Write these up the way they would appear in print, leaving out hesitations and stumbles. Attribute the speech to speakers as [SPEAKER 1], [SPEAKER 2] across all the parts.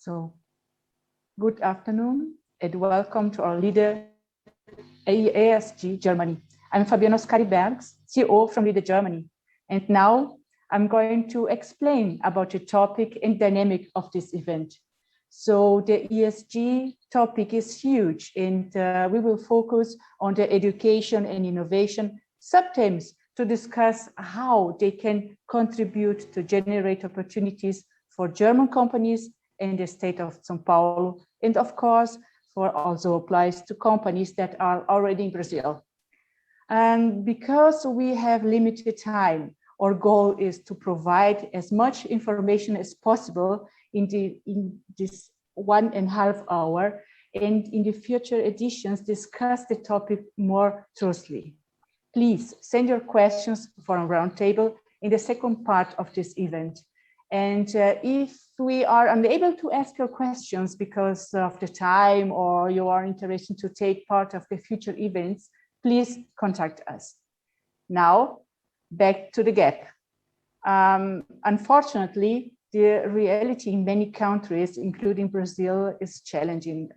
[SPEAKER 1] So, good afternoon and welcome to our LIDE ESG Germany. I'm Fabiana Oscari-Bergs, CEO from LIDE Germany. And now I'm going to explain about the topic and dynamic of this event. So the ESG topic is huge, and we will focus on the education and innovation subthemes to discuss how they can contribute to generate opportunities for German companies in the state of São Paulo, and of course, for also applies to companies that are already in Brazil. And because we have limited time, our goal is to provide as much information as possible in this 1.5 hours, and in the future editions discuss the topic more thoroughly. Please send your questions for a roundtable in the second part of this event. And if we are unable to ask your questions because of the time, or you are interested to take part of the future events, please contact us. Now, back to the gap. Unfortunately, the reality in many countries, including Brazil, is challenging.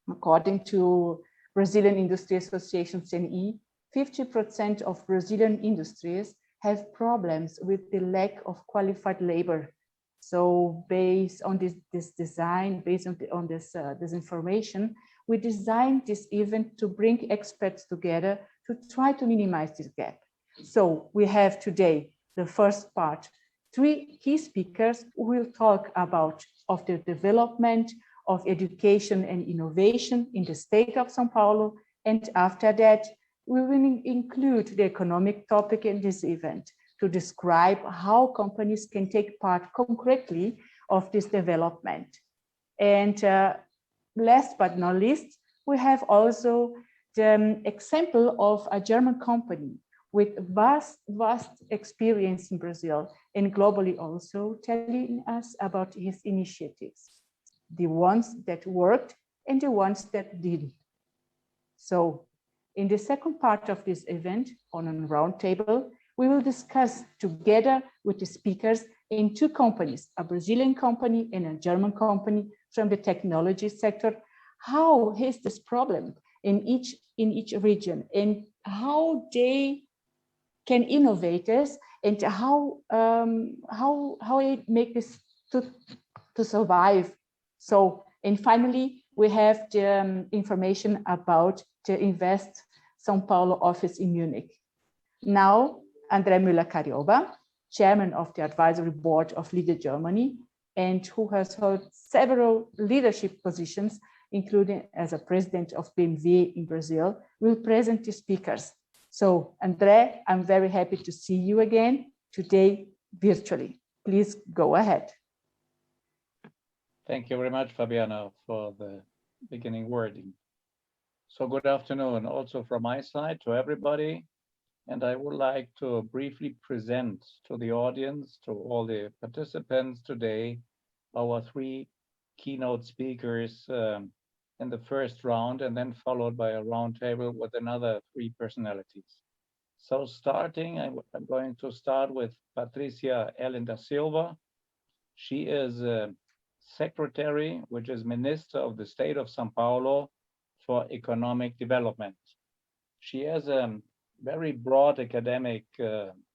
[SPEAKER 1] According to Brazilian Industry Association CNI, 50% of Brazilian industries have problems with the lack of qualified labor. So based on this design, based on this information, we designed this event to bring experts together to try to minimize this gap. So we have today the first part, 3 key speakers who will talk about the development of education and innovation in the state of São Paulo. And after that, we will include the economic topic in this event to describe how companies can take part concretely of this development. And last but not least, we have also the example of a German company with vast experience in Brazil and globally also, telling us about his initiatives, the ones that worked and the ones that didn't. So in the second part of this event, on a roundtable, we will discuss together with the speakers in 2 companies, a Brazilian company and a German company from the technology sector, how is this problem in each region, and how they can innovate this, and how they make this to survive. So, and finally, we have the information about the Invest São Paulo office in Munich. Now, André Müller Carioba, chairman of the advisory board of LIDE Germany, and who has held several leadership positions, including as a president of BMW in Brazil, will present the speakers. So, André, I'm very happy to see you again today virtually. Please go ahead.
[SPEAKER 2] Thank you very much, Fabiana, for the beginning wording. So good afternoon also from my side to everybody. And I would like to briefly present to the audience, to all the participants today, our 3 keynote speakers in the first round, and then followed by a roundtable with another 3 personalities. So starting, I'm going to start with Patricia Ellen da Silva. She is Secretary, which is Minister of the State of São Paulo for Economic Development. She has a very broad academic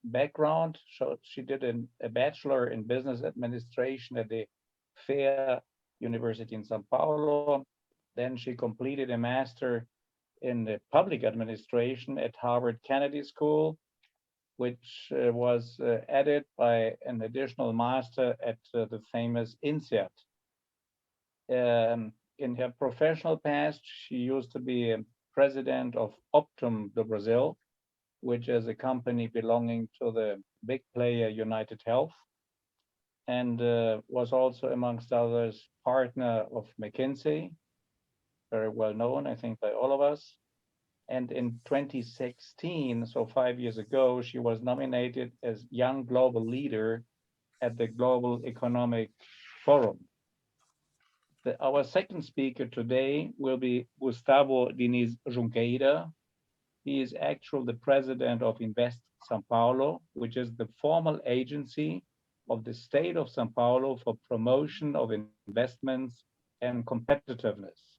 [SPEAKER 2] background. So she did a bachelor in business administration at the FAIR University in São Paulo. Then she completed a master in the public administration at Harvard Kennedy School, which was added by an additional master at the famous INSEAD. In her professional past, she used to be president of Optum do Brasil, which is a company belonging to the big player United Health, and was also, amongst others, partner of McKinsey, very well known, I think, by all of us. And in 2016, so 5 years ago, she was nominated as Young Global Leader at the Global Economic Forum. Our second speaker today will be Gustavo Diniz JUNQUEIRA. He is actually the president of Invest São Paulo, which is the formal agency of the state of Sao Paulo for promotion of investments and competitiveness.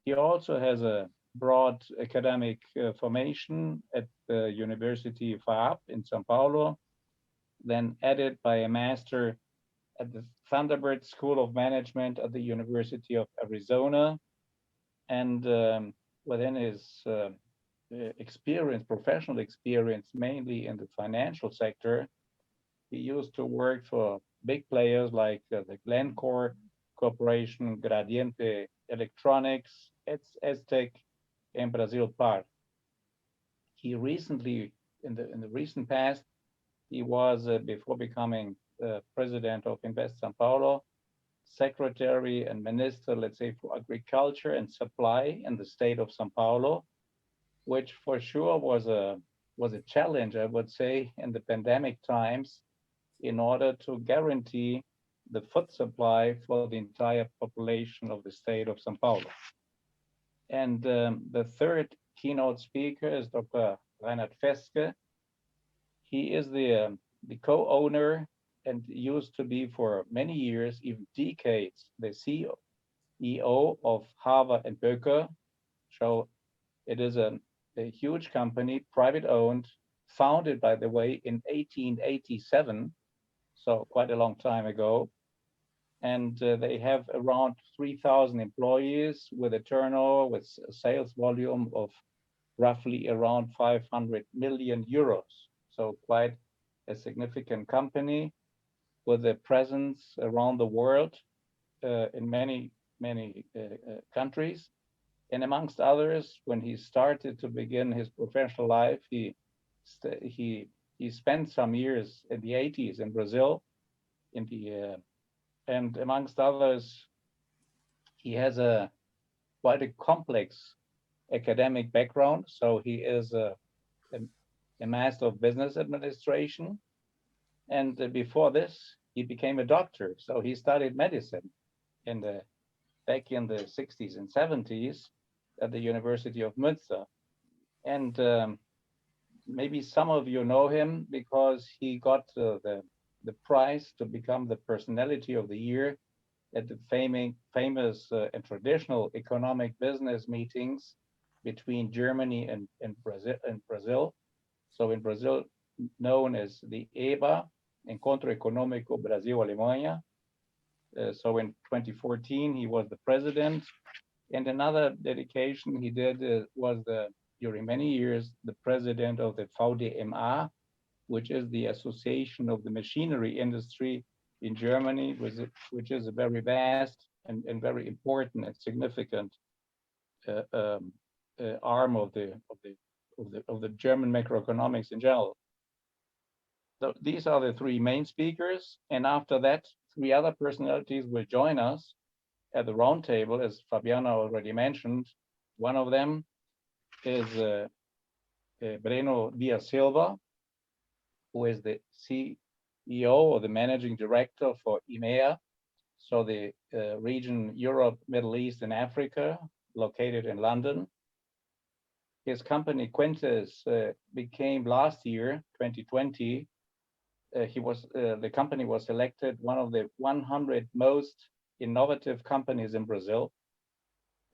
[SPEAKER 2] He also has a broad academic formation at the University FAAP in Sao Paulo, then added by a master at the Thunderbird School of Management at the University of Arizona. And within his experience, professional experience, mainly in the financial sector, he used to work for big players like the Glencore Corporation, Gradiente Electronics, Aztec, and Brazil Par. He recently, in the recent past, he was, before becoming president of Invest Sao Paulo, secretary and minister, let's say, for agriculture and supply in the state of Sao Paulo, which for sure was a challenge, I would say, in the pandemic times, in order to guarantee the food supply for the entire population of the state of Sao Paulo. And the third keynote speaker is Dr. Reinhold Festge. He is the co-owner and used to be for many years, even decades, the CEO of Harvard and BOECKER. So it is a huge company, private owned, founded, by the way, in 1887, so quite a long time ago. And they have around 3,000 employees with a turnover, with a sales volume of roughly around 500 million euros. So quite a significant company with a presence around the world in many countries. And amongst others, when he started to begin his professional life, he spent some years in the 80s in Brazil, and amongst others, he has quite a complex academic background. So he is a master of business administration, and before this, he became a doctor. So he studied medicine back in the 60s and 70s at the University of Münster. And maybe some of you know him because he got the prize to become the personality of the year at the famous and traditional economic business meetings between Germany and Brazil. So in Brazil, known as the EBA, Encontro Econômico Brasil-Alemanha. So in 2014, he was the president. And another dedication he did was during many years, the president of the VDMA, which is the Association of the Machinery Industry in Germany, which is a very vast and very important and significant arm of the German macroeconomics in general. So these are the three main speakers, and after that, three other personalities will join us at the roundtable, as Fabiana already mentioned. One of them is Breno via Silva, who is the CEO or the managing director for EMEA, so the region Europe, Middle East, and Africa, located in London. His company Qintess became last year, 2020. The company was selected one of the 100 most innovative companies in Brazil,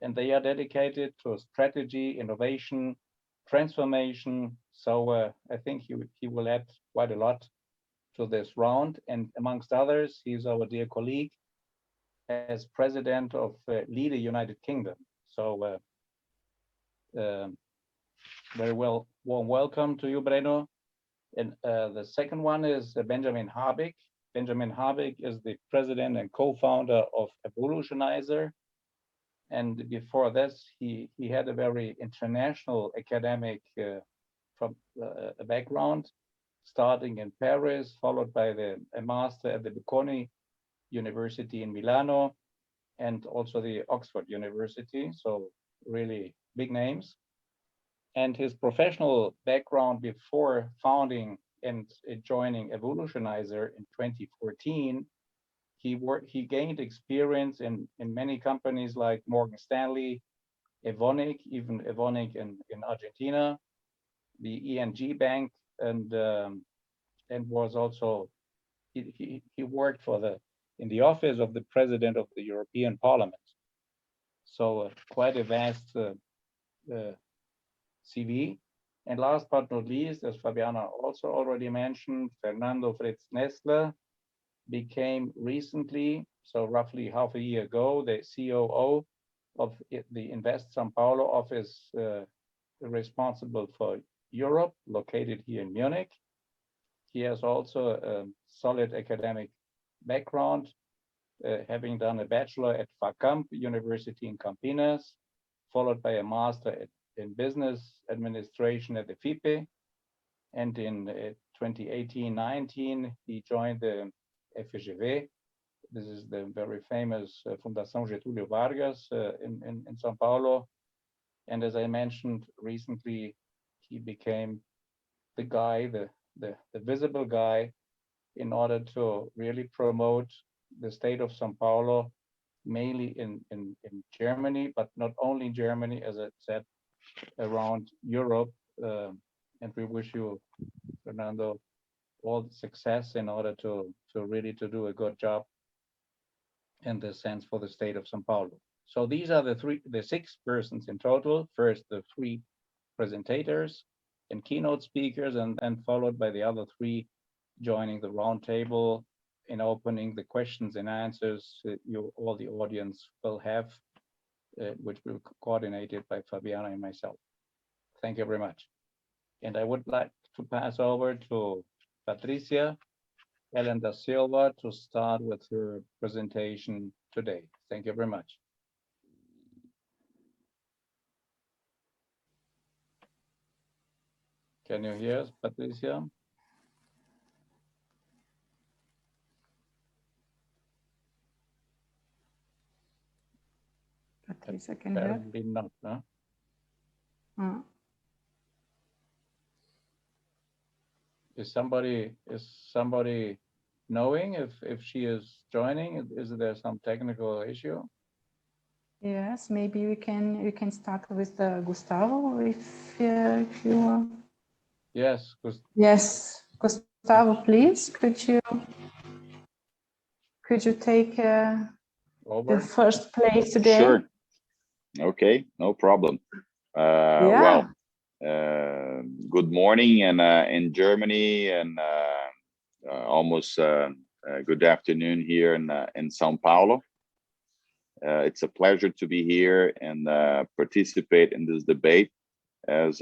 [SPEAKER 2] and they are dedicated to strategy, innovation, transformation. So I think he will add quite a lot to this round. And amongst others, he's our dear colleague as president of LIDE United Kingdom. So very warm welcome to you, Breno. And the second one is Benjamin Habig. Benjamin Habig is the president and co-founder of Evolutionizer. And before this, he had a very international academic background, starting in Paris, followed by a master at the Bocconi University in Milano, and also the Oxford University. So really big names. And his professional background before founding and joining Evolutionizer in 2014, he gained experience in many companies like Morgan Stanley, Evonik, even Evonik in Argentina, the ING Bank, and was also he worked in the office of the President of the European Parliament. So quite a vast CV. And last but not least, as Fabiana also already mentioned, Fernando Fritz Nestler became recently, so roughly half a year ago, the COO of the Invest São Paulo office responsible for Europe, located here in Munich. He has also a solid academic background, having done a bachelor at FACAMP University in Campinas, followed by a master in business administration at the FIPE. And in 2018-19, he joined the Festge. This is the very famous Fundação Getúlio Vargas in São Paulo. And as I mentioned recently, he became the guy, the visible guy, in order to really promote the state of São Paulo, mainly in Germany, but not only in Germany, as I said, around Europe. And we wish you, Fernando, all the success in order to really do a good job in this sense for the state of São Paulo. So these are the 6 persons in total. First, the 3 presentators and keynote speakers, and followed by the other 3 joining the roundtable in opening the questions and answers all the audience will have, which will be coordinated by Fabiana and myself. Thank you very much. And I would like to pass over to Patricia Ellen da Silva to start with her presentation today. Thank you very much. Can you hear us, Patricia?
[SPEAKER 1] Patricia can hear.
[SPEAKER 2] Apparently not, huh? Is somebody knowing if she is joining? Is there some technical issue?
[SPEAKER 1] Yes, maybe we can start with Gustavo if you want.
[SPEAKER 2] Yes.
[SPEAKER 1] Yes, Gustavo, please. Could you take the first place today?
[SPEAKER 3] Sure. Okay, no problem. Well, good morning in Germany, and almost good afternoon here in São Paulo. It's a pleasure to be here and participate in this debate, as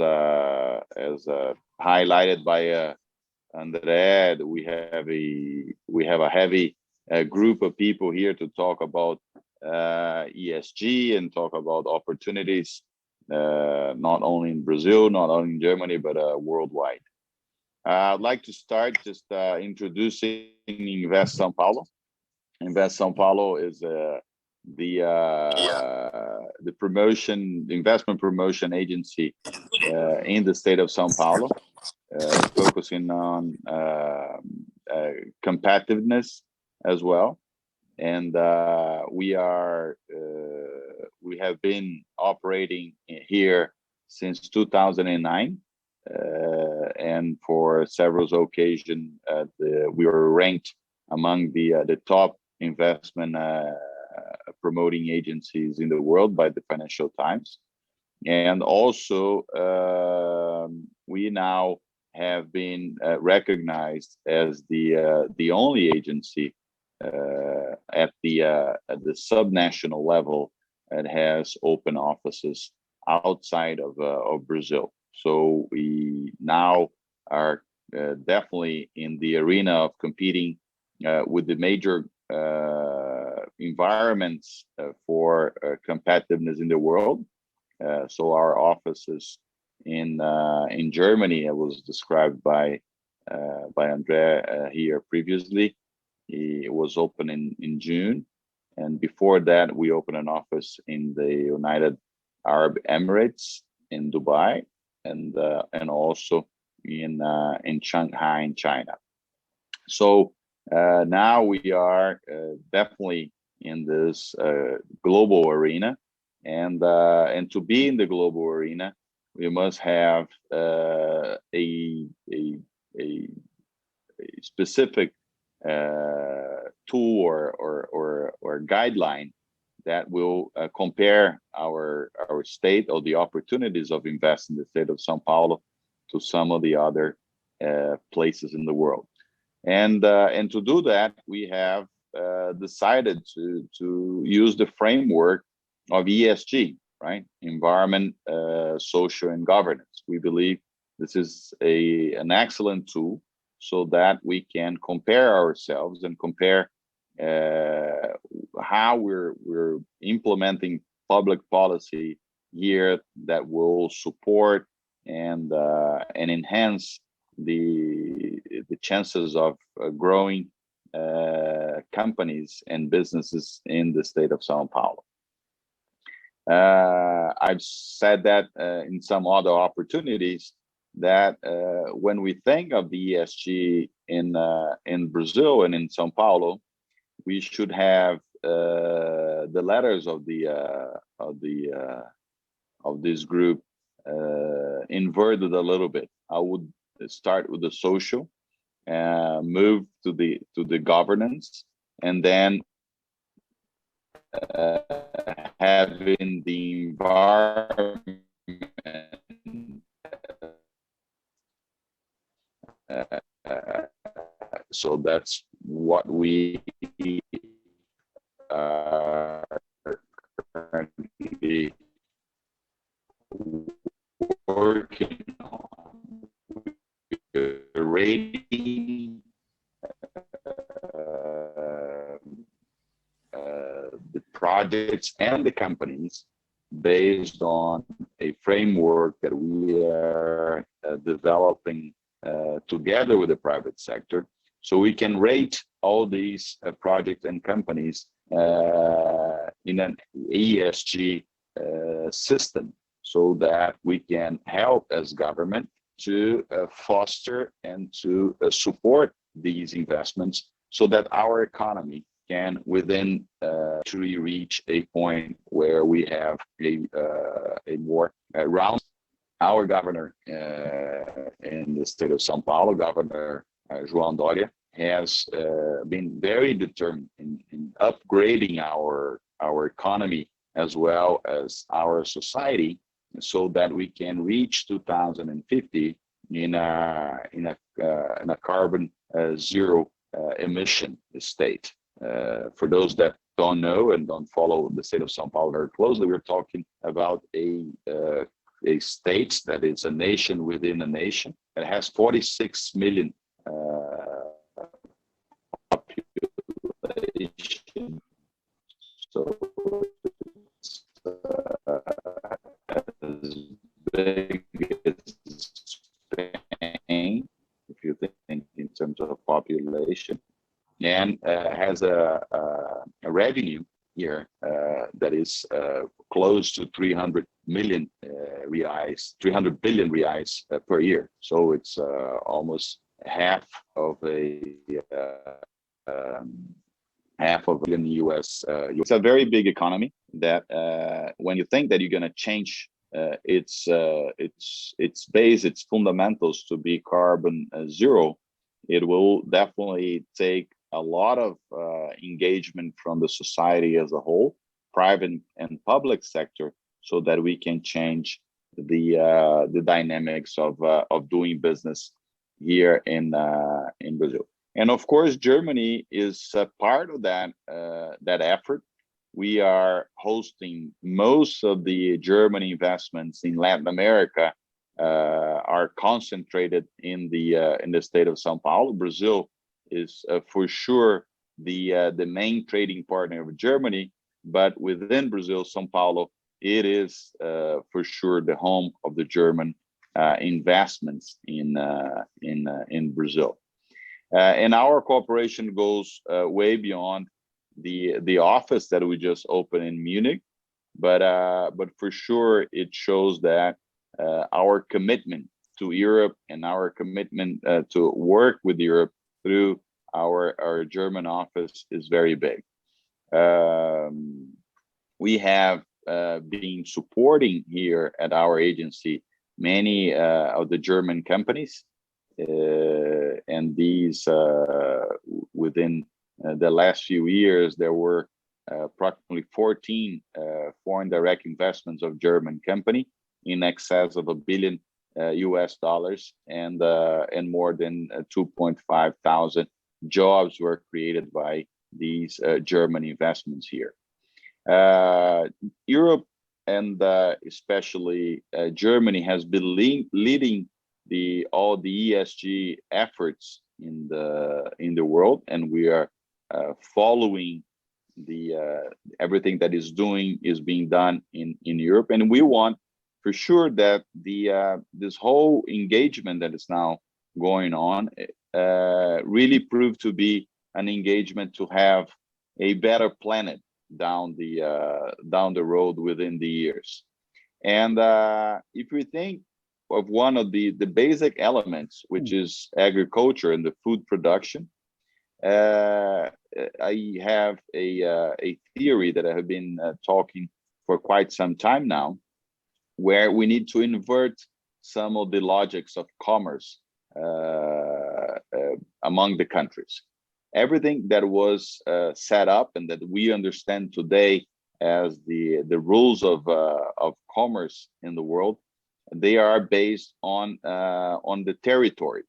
[SPEAKER 3] highlighted by André. We have a heavy group of people here to talk about ESG and talk about opportunities, not only in Brazil, not only in Germany, but worldwide. I'd like to start just introducing Invest São Paulo. Invest São Paulo is the investment promotion agency in the state of São Paulo, focusing on competitiveness as well. And we have been operating here since 2009, and for several occasions we were ranked among the top investment promoting agencies in the world by the Financial Times. And also we now have been recognized as the only agency at the subnational level that has open offices outside of Brazil. So we now are definitely in the arena of competing with the major environments for competitiveness in the world. So our offices in Germany, it was described by André here previously. It was open in June, and before that we opened an office in the United Arab Emirates in Dubai, and also in Shanghai in China. So now we are definitely in this global arena, and to be in the global arena, we must have a specific tool or guideline that will compare our state or the opportunities of investing in the state of São Paulo to some of the other places in the world. And to do that, we have decided to use the framework of ESG, right? Environment, social, and governance. We believe this is an excellent tool so that we can compare ourselves and compare how we're implementing public policy here that will support and enhance the chances of growing companies and businesses in the state of São Paulo. I've said that in some other opportunities that when we think of the ESG in Brazil and in São Paulo, we should have the letters of this group inverted a little bit. I would start with the social, move to the governance, and then having the environment. So that's what we are currently working on. Rating the projects and the companies based on a framework that we are developing together with the private sector, so we can rate all these projects and companies in an ESG system, so that we can help as government to foster and to support these investments, so that our economy can within truly reach a point where we have a more round. Our governor in the state of São Paulo, Governor João Dória, has been very determined in upgrading our economy as well as our society, so that we can reach 2050 in a carbon zero emission state. For those that don't know and don't follow the state of São Paulo very closely, we're talking about a state that is a nation within a nation that has 46 million population. So it's as big as Spain, if you think in terms of population, and has a revenue here that is close to 300 million reais, 300 billion reais per year. So it's almost half of a billion US. It's a very big economy that when you think that you're going to change its base, its fundamentals to be carbon zero, it will definitely take a lot of engagement from the society as a whole, private and public sector, so that we can change the dynamics of doing business here in Brazil. And of course, Germany is a part of that effort. We are hosting most of the German investments in Latin America are concentrated in the state of São Paulo. Brazil is for sure the main trading partner of Germany, but within Brazil, São Paulo, it is for sure the home of the German investments in Brazil. And our cooperation goes way beyond the office that we just opened in Munich, but for sure it shows that our commitment to Europe and our commitment to work with Europe through our German office is very big. We have been supporting here at our agency many of the German companies and these within the last few years, there were approximately 14 foreign direct investments of German company in excess of $1 billion US, and more than 2.5 thousand jobs were created by these German investments here. Europe and especially Germany has been leading all the ESG efforts in the world, and we are following everything that is being done in Europe, and we want for sure that this whole engagement that is now going on really proved to be an engagement to have a better planet down the road within the years. And if we think of one of the basic elements, which is agriculture and the food production, I have a theory that I have been talking for quite some time now, where we need to invert some of the logics of commerce among the countries. Everything that was set up and that we understand today as the rules of commerce in the world, they are based on the territory.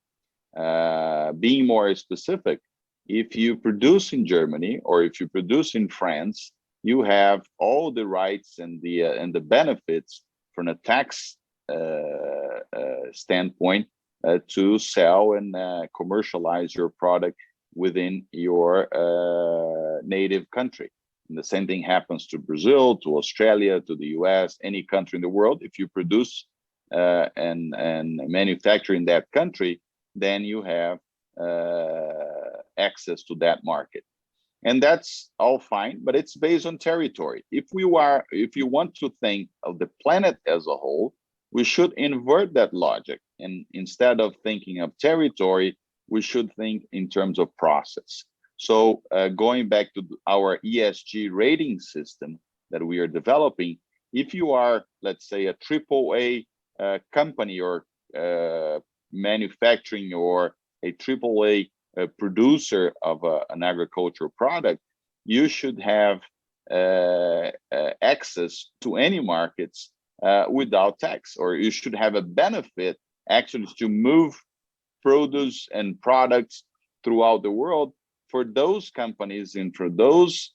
[SPEAKER 3] Being more specific, if you produce in Germany or if you produce in France, you have all the rights and the benefits from a tax standpoint to sell and commercialize your product within your native country. And the same thing happens to Brazil, to Australia, to the US, any country in the world. If you produce and manufacture in that country, then you have access to that market. And that's all fine, but it's based on territory. If you want to think of the planet as a whole, we should invert that logic. And instead of thinking of territory, we should think in terms of process. So going back to our ESG rating system that we are developing, if you are, let's say, a AAA company or manufacturing or a AAA producer of an agricultural product, you should have access to any markets without tax, or you should have a benefit actually to move produce and products throughout the world for those companies and for those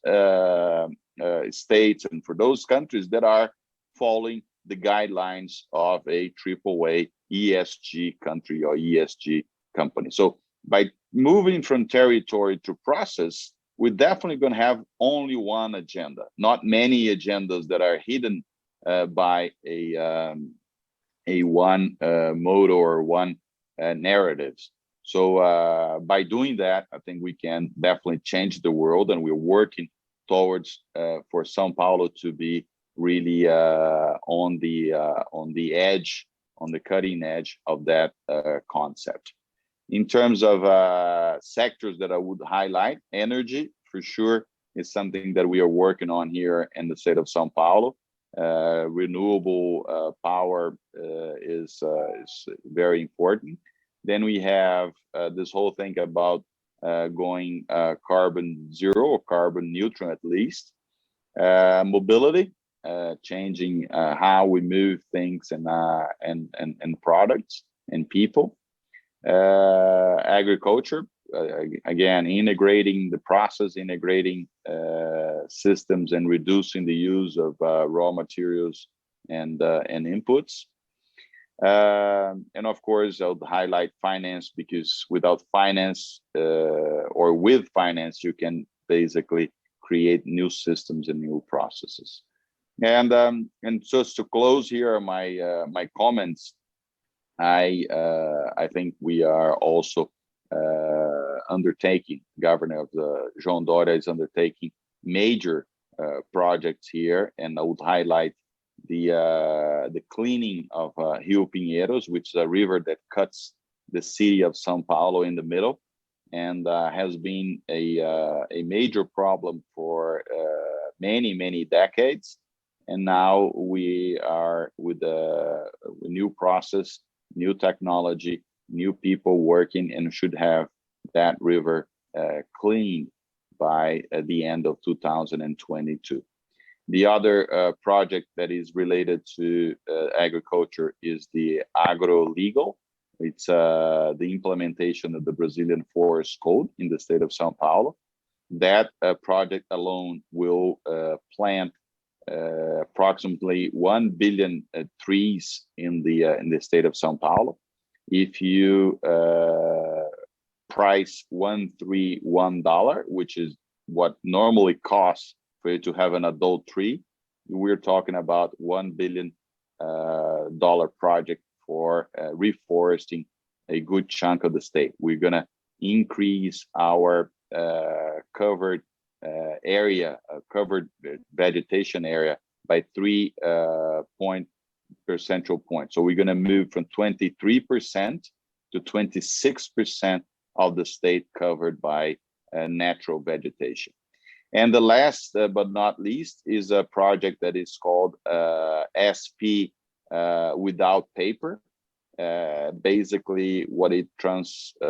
[SPEAKER 3] states and for those countries that are following the guidelines of a AAA ESG country or ESG company. So by moving from territory to process, we're definitely going to have only one agenda, not many agendas that are hidden by a one mode or one narratives. So by doing that, I think we can definitely change the world, and we're working towards for São Paulo to be really on the edge, on the cutting edge of that concept. In terms of sectors that I would highlight, energy for sure is something that we are working on here in the state of São Paulo. Renewable power is very important. Then we have this whole thing about going carbon zero or carbon neutral at least. Mobility, changing how we move things and products and people. Agriculture, again, integrating the process, integrating systems and reducing the use of raw materials and inputs. And of course, I'll highlight finance, because without finance or with finance, you can basically create new systems and new processes. And just to close here, my comments, I think we are also undertaking, Governor of the João Dória is undertaking major projects here, and I would highlight the cleaning of Rio Pinheiros, which is a river that cuts the city of São Paulo in the middle, and has been a major problem for many decades. And now we are with a new process, new technology, new people working and should have that river cleaned by the end of 2022. The other project that is related to agriculture is the agro-legal. It's the implementation of the Brazilian Forest Code in the state of São Paulo. That project alone will plant approximately 1 billion trees in the state of São Paulo. If you price $131, which is what normally costs for you to have an adult tree, we're talking about $1 billion project for reforesting a good chunk of the state. We're gonna increase our covered area, covered vegetation area by 3 percentage points. So we're gonna move from 23% to 26% of the state covered by natural vegetation. And the last but not least is a project that is called SP without paper. Basically, what it translates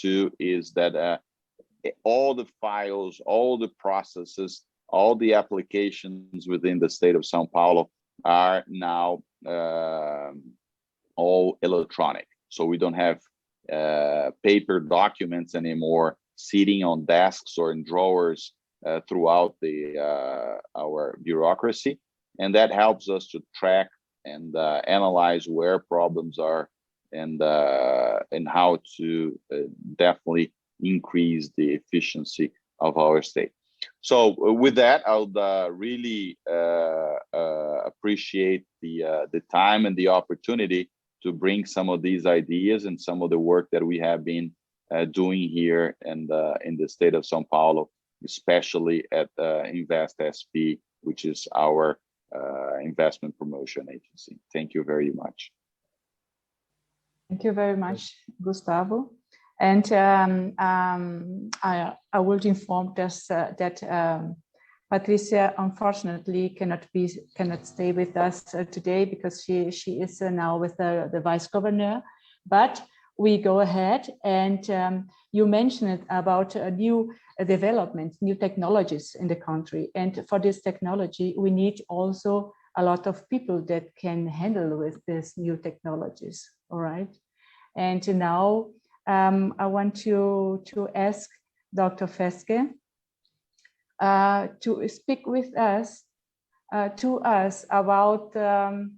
[SPEAKER 3] to is that all the files, all the processes, all the applications within the state of São Paulo are now all electronic. So we don't have paper documents anymore sitting on desks or in drawers throughout our bureaucracy, and that helps us to track and analyze where problems are and how to definitely increase the efficiency of our state. So with that, I would really appreciate the time and the opportunity to bring some of these ideas and some of the work that we have been doing here and in the state of São Paulo, especially at InvestSP, which is our investment promotion agency. Thank you very much.
[SPEAKER 1] Thank you very much, Gustavo. And I would inform us that Patricia unfortunately cannot stay with us today because she is now with the vice governor. But we go ahead, and you mentioned about new developments, new technologies in the country. And for this technology, we need also a lot of people that can handle with these new technologies. All right. And now I want to ask Dr. Festge to speak with us, about the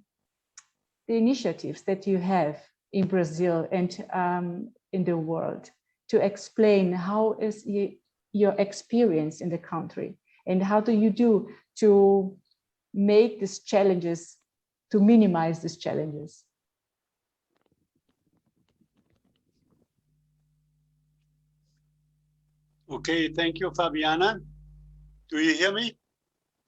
[SPEAKER 1] initiatives that you have in Brazil and in the world, to explain how is your experience in the country and how do you do to make these challenges, to minimize these challenges.
[SPEAKER 4] Okay, thank you, Fabiana. Do you hear me?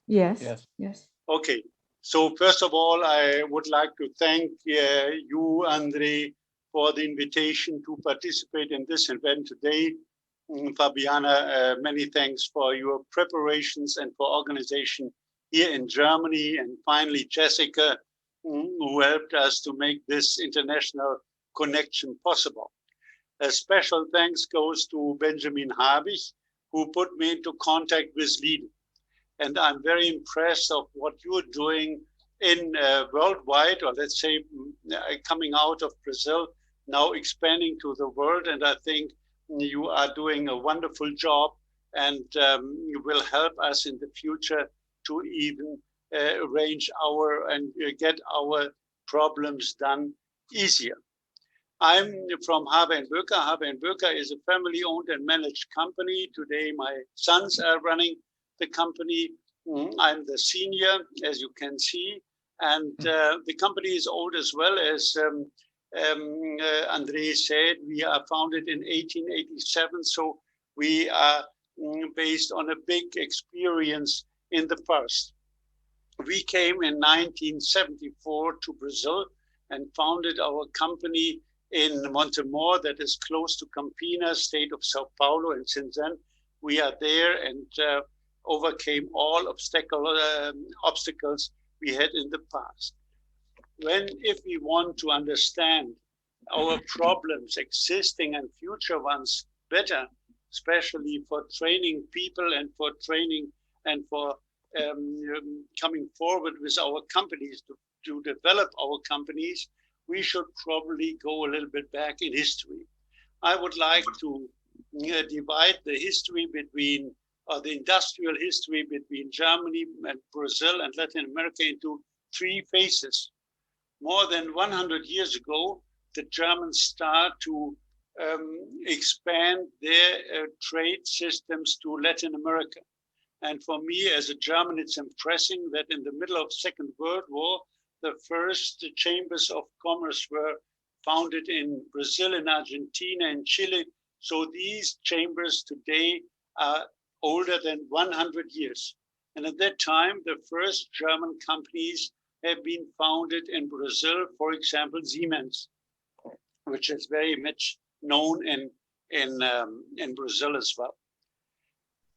[SPEAKER 1] Yes.
[SPEAKER 2] Yes.
[SPEAKER 1] Yes.
[SPEAKER 4] Okay. So first of all, I would like to thank you, Andre, for the invitation to participate in this event today. Fabiana, many thanks for your preparations and for organization here in Germany. And finally, Jessica, who helped us to make this international connection possible. A special thanks goes to Benjamin Habig, who put me into contact with LIDE. And I'm very impressed of what you're doing in worldwide, or let's say coming out of Brazil, now expanding to the world. And I think you are doing a wonderful job, and you will help us in the future to even arrange and get our problems done easier. I'm from Habig-Bergs. Habig-Bergs is a family-owned and managed company. Today, my sons are running the company. I'm the senior, as you can see, and the company is old as well. As Andre said, we are founded in 1887, so we are based on a big experience in the past. We came in 1974 to Brazil and founded our company in Montemor, that is close to Campinas, state of Sao Paulo, and since then we are there and overcame all obstacles we had in the past. If we want to understand our problems, existing and future ones, better, especially for training people and for training and for coming forward with our companies to develop our companies, we should probably go a little bit back in history. I would like to divide the history between, the industrial history between Germany and Brazil and Latin America into 3 phases. More than 100 years ago, the Germans start to expand their trade systems to Latin America. And for me, as a German, it's impressive that in the middle of Second World War, the first chambers of commerce were founded in Brazil, in Argentina, in Chile. So these chambers today are older than 100 years. And at that time, the first German companies have been founded in Brazil, for example, Siemens, which is very much known in Brazil as well.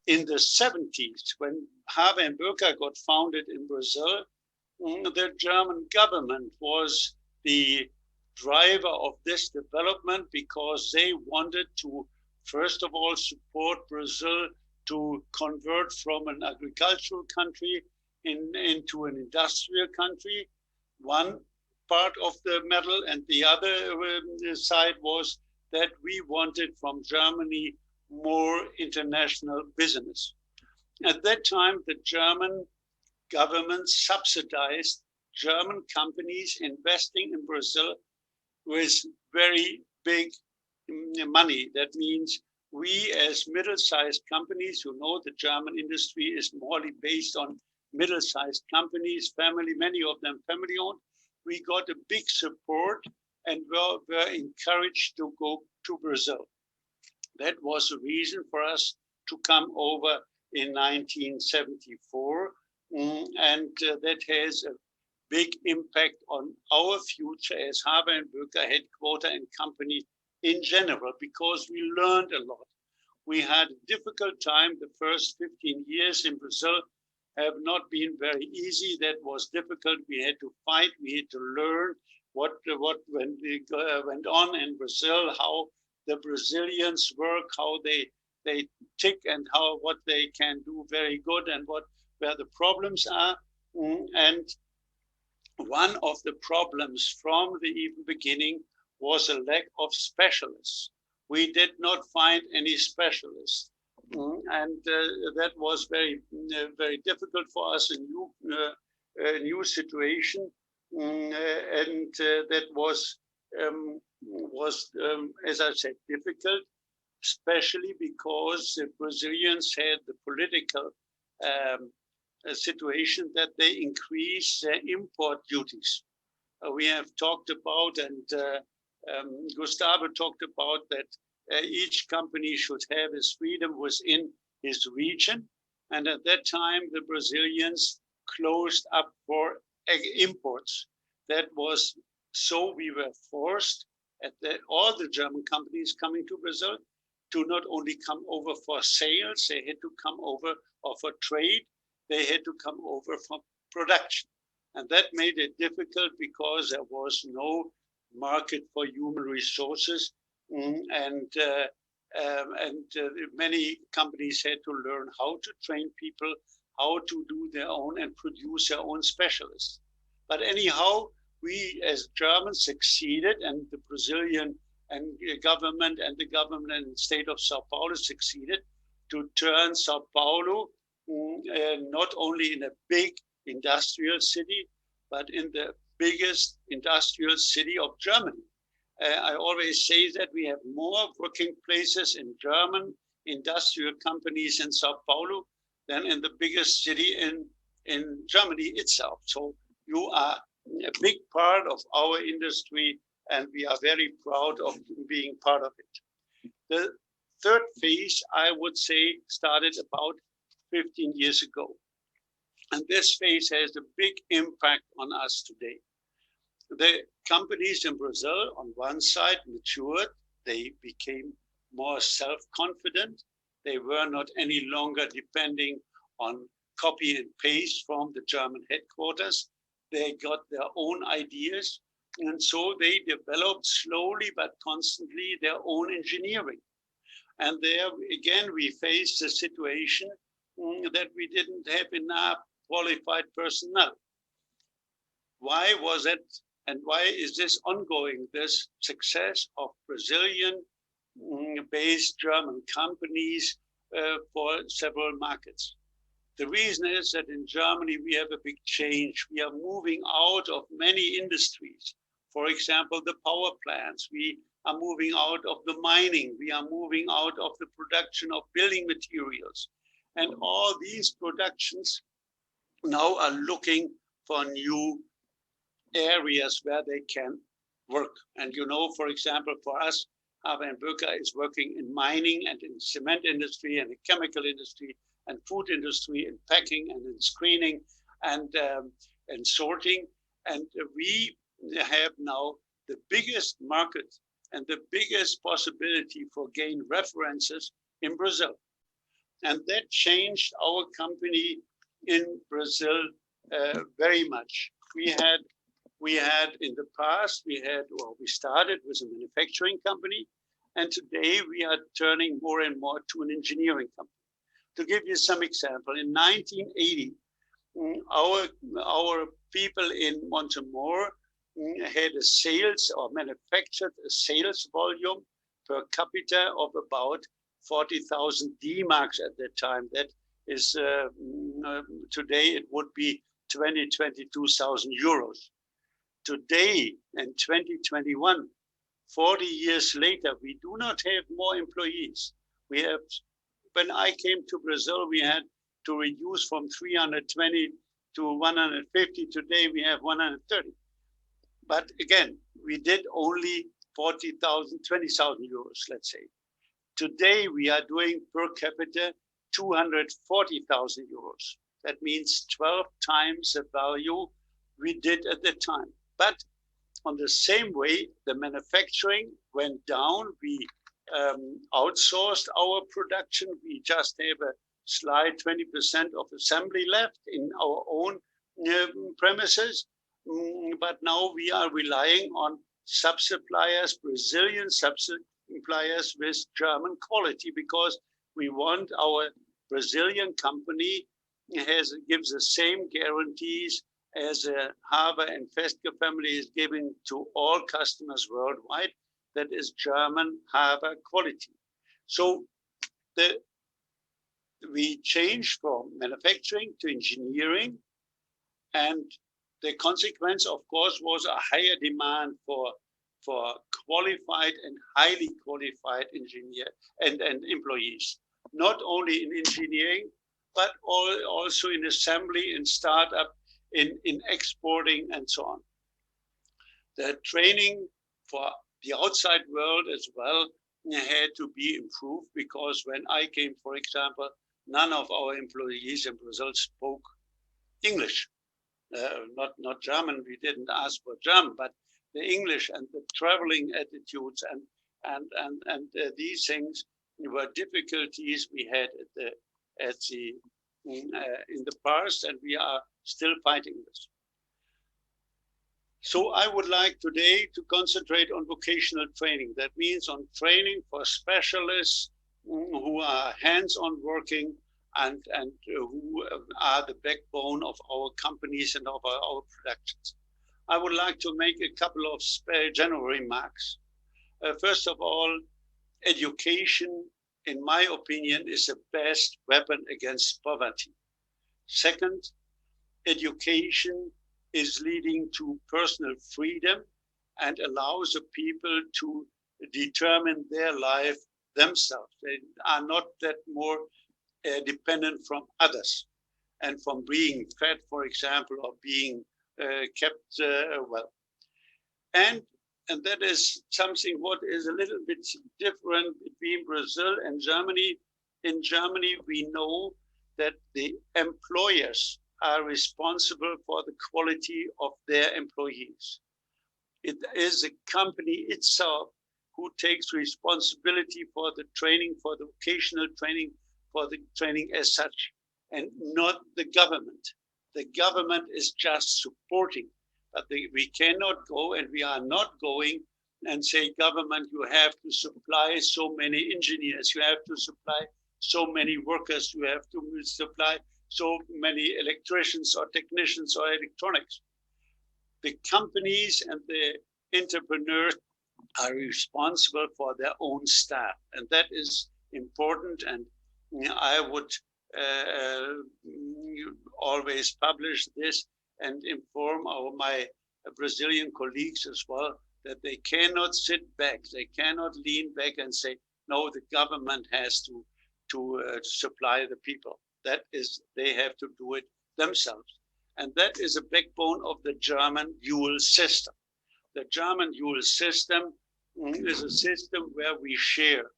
[SPEAKER 4] In the 70s, when Habig and BOECKER got founded in Brazil, the German government was the driver of this development because they wanted to, first of all, support Brazil to convert from an agricultural country into an industrial country. One part of the medal, and the other side was that we wanted from Germany more international business. At that time, the German government subsidized German companies investing in Brazil with very big money. That means we as middle-sized companies, you know, the German industry is morely based on middle-sized companies, many of them family-owned. We got a big support and were encouraged to go to Brazil. That was a reason for us to come over in 1974. And that has a big impact on our future as Habig and BOECKER headquarter and company in general, because we learned a lot. We had a difficult time. The first 15 years in Brazil have not been very easy. That was difficult. We had to fight. We had to learn what went on in Brazil, how the Brazilians work, how they tick, and what they can do very good, and where the problems are. And one of the problems from the beginning was a lack of specialists. We did not find any specialists. And that was very, very difficult for us, a new situation. And that was, as I said, difficult, especially because the Brazilians had the political situation that they increased their import duties. We have talked about, and Gustavo talked about, that each company should have his freedom within his region. And at that time, the Brazilians closed up for imports. That was so we were forced, all the German companies coming to Brazil, to not only come over for sales, they had to come over for trade, they had to come over for production. And that made it difficult because there was no market for human resources. And many companies had to learn how to train people, how to do their own and produce their own specialists. But anyhow, we as Germans succeeded, and the Brazilian government and the government and state of Sao Paulo succeeded to turn Sao Paulo not only in a big industrial city, but in the biggest industrial city of Germany. I always say that we have more working places in German industrial companies in Sao Paulo than in the biggest city in Germany itself. So you are a big part of our industry, and we are very proud of being part of it. The third phase, I would say, started about 15 years ago. And this phase has a big impact on us today. The companies in Brazil, on one side, matured. They became more self-confident. They were not any longer depending on copy and paste from the German headquarters. They got their own ideas And so they developed slowly but constantly their own engineering. And there again, we faced a situation that we didn't have enough qualified personnel. Why was it, and why is this ongoing, this success of Brazilian-based German companies for several markets? The reason is that in Germany, we have a big change. We are moving out of many industries. For example, the power plants. We are moving out of the mining. We are moving out of the production of building materials. And all these productions now are looking for new areas where they can work. And you know, for example, for us, Habig is working in mining and in cement industry and the chemical industry and food industry and packing and in screening and sorting. And we have now the biggest market and the biggest possibility for gain references in Brazil. And that changed our company in Brazil very much. We had in the past, we started with a manufacturing company, and today we are turning more and more to an engineering company. To give you some example, in 1980, our people in Montemor had a sales or manufactured a sales volume per capita of about 40,000 D-marks at that time. That is, today it would be 22,000 euros. Today, in 2021, 40 years later, we do not have more employees. We have, when I came to Brazil, we had to reduce from 320 to 150. Today, we have 130. But again, we did only 40,000, 20,000 euros, let's say. Today, we are doing per capita 240,000 euros. That means 12 times the value we did at the time. But on the same way, the manufacturing went down. We outsourced our production. We just have a slight 20% of assembly left in our own premises. But now we are relying on sub-suppliers, Brazilian sub-suppliers with German quality, because we want our Brazilian company gives the same guarantees as a Habig and Festge family is giving to all customers worldwide. That is German Habig quality. So we changed from manufacturing to engineering, and the consequence, of course, was a higher demand for qualified and highly qualified engineers and employees, not only in engineering, but also in assembly, in startup, in exporting, and so on. The training for the outside world as well had to be improved, because when I came, for example, none of our employees in Brazil spoke English. Not German. We didn't ask for German, but the English and the traveling attitudes and these things were difficulties we had in the past, and we are still fighting this. So I would like today to concentrate on vocational training. That means on training for specialists who are hands-on working and who are the backbone of our companies and of our productions. I would like to make a couple of general remarks. First of all, education, in my opinion, is the best weapon against poverty. Second, education is leading to personal freedom and allows the people to determine their life themselves. They are not that more dependent from others and from being fed, for example, or being kept well. And that is something what is a little bit different between Brazil and Germany. In Germany, we know that the employers are responsible for the quality of their employees. It is the company itself who takes responsibility for the training, for the vocational training, for the training as such, and not the government. The government is just supporting, But we cannot go, and we are not going and say, government, you have to supply so many engineers, you have to supply so many workers, you have to supply so many electricians or technicians or electronics. The companies and the entrepreneurs are responsible for their own staff, and that is important. And I would always publish this and inform my Brazilian colleagues as well that they cannot sit back, they cannot lean back and say, no, the government has to supply the people. That is, they have to do it themselves. And that is a backbone of the German dual system. The German dual system is a system where we share.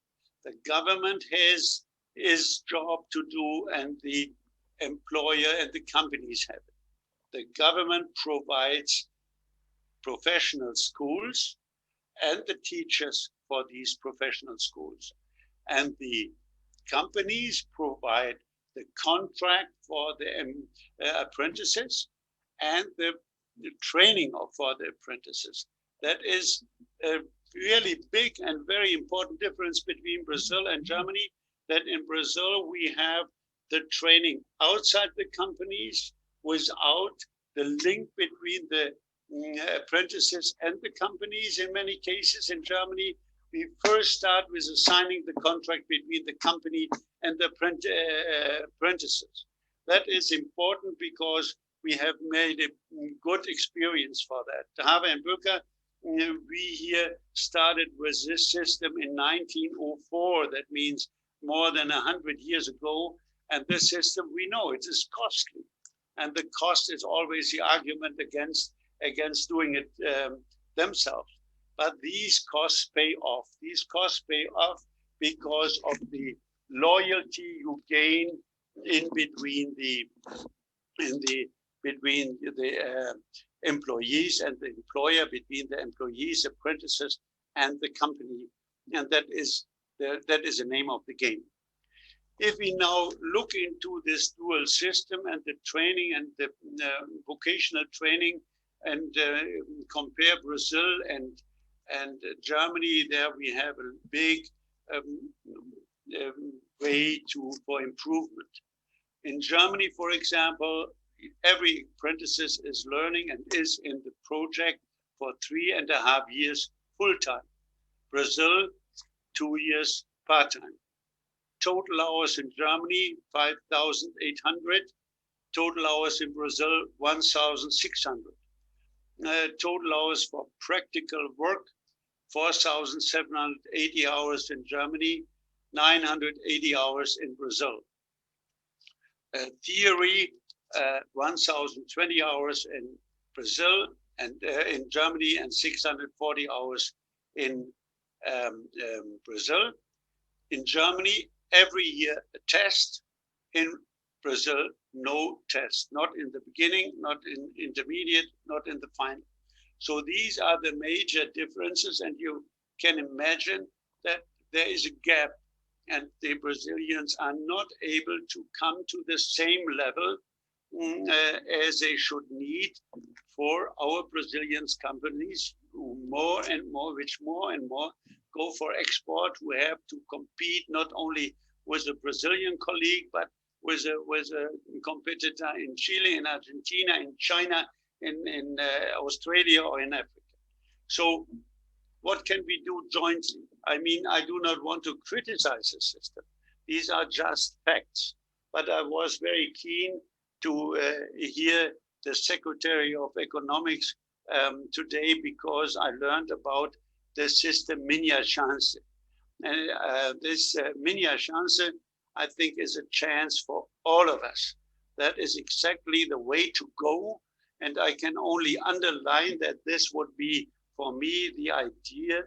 [SPEAKER 4] The government has its job to do, and the employer and the companies have it. The government provides professional schools and the teachers for these professional schools. And the companies provide the contract for the apprentices and the training for the apprentices. That is a really big and very important difference between Brazil and Germany, that in Brazil we have the training outside the companies without the link between the apprentices and the companies. In many cases in Germany, we first start with assigning the contract between the company and the apprentices. That is important because we have made a good experience for that. Habig and BOECKER, we here started with this system in 1904. That means more than 100 years ago. And this system, we know it is costly. And the cost is always the argument against doing it themselves. But these costs pay off. These costs pay off because of the loyalty you gain in between the employees and the employer, between the employees, apprentices, and the company. And that is the name of the game. If we now look into this dual system and the training and the vocational training and compare Brazil and Germany, there we have a big way for improvement. In Germany, for example, every apprentice is learning and is in the project for 3.5 years full-time. Brazil, 2 years part-time. Total hours in Germany, 5,800. Total hours in Brazil, 1,600. Total hours for practical work, 4,780 hours in Germany, 980 hours in Brazil. Theory, 1,020 hours in Brazil and in Germany, and 640 hours in Brazil. In Germany, every year a test. In Brazil, no test, not in the beginning, not in intermediate, not in the final. So these are the major differences, and you can imagine that there is a gap, and the Brazilians are not able to come to the same level as they should need for our Brazilian companies, who more and more go for export, who have to compete not only with a Brazilian colleague, but with a competitor in Chile, in Argentina, in China, in Australia, or in Africa. So what can we do jointly? I mean, I do not want to criticize the system. These are just facts. But I was very keen to hear the Secretary of Economics today, because I learned about the system Minha Chance. And this Minha Chance, I think, is a chance for all of us. That is exactly the way to go. And I can only underline that this would be, for me, the idea,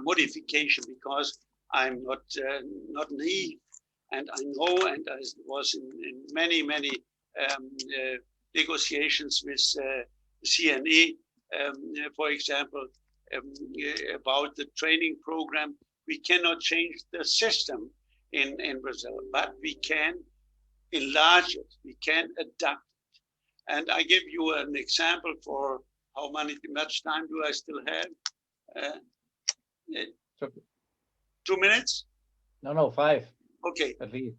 [SPEAKER 4] modification, because I'm not naive. And I know, and I was in many negotiations with CNI, for example, about the training program. We cannot change the system in Brazil, but we can enlarge it, we can adapt it. And I give you an example for how much time do I still have? 2 minutes?
[SPEAKER 2] No, 5.
[SPEAKER 4] Okay.
[SPEAKER 2] At least.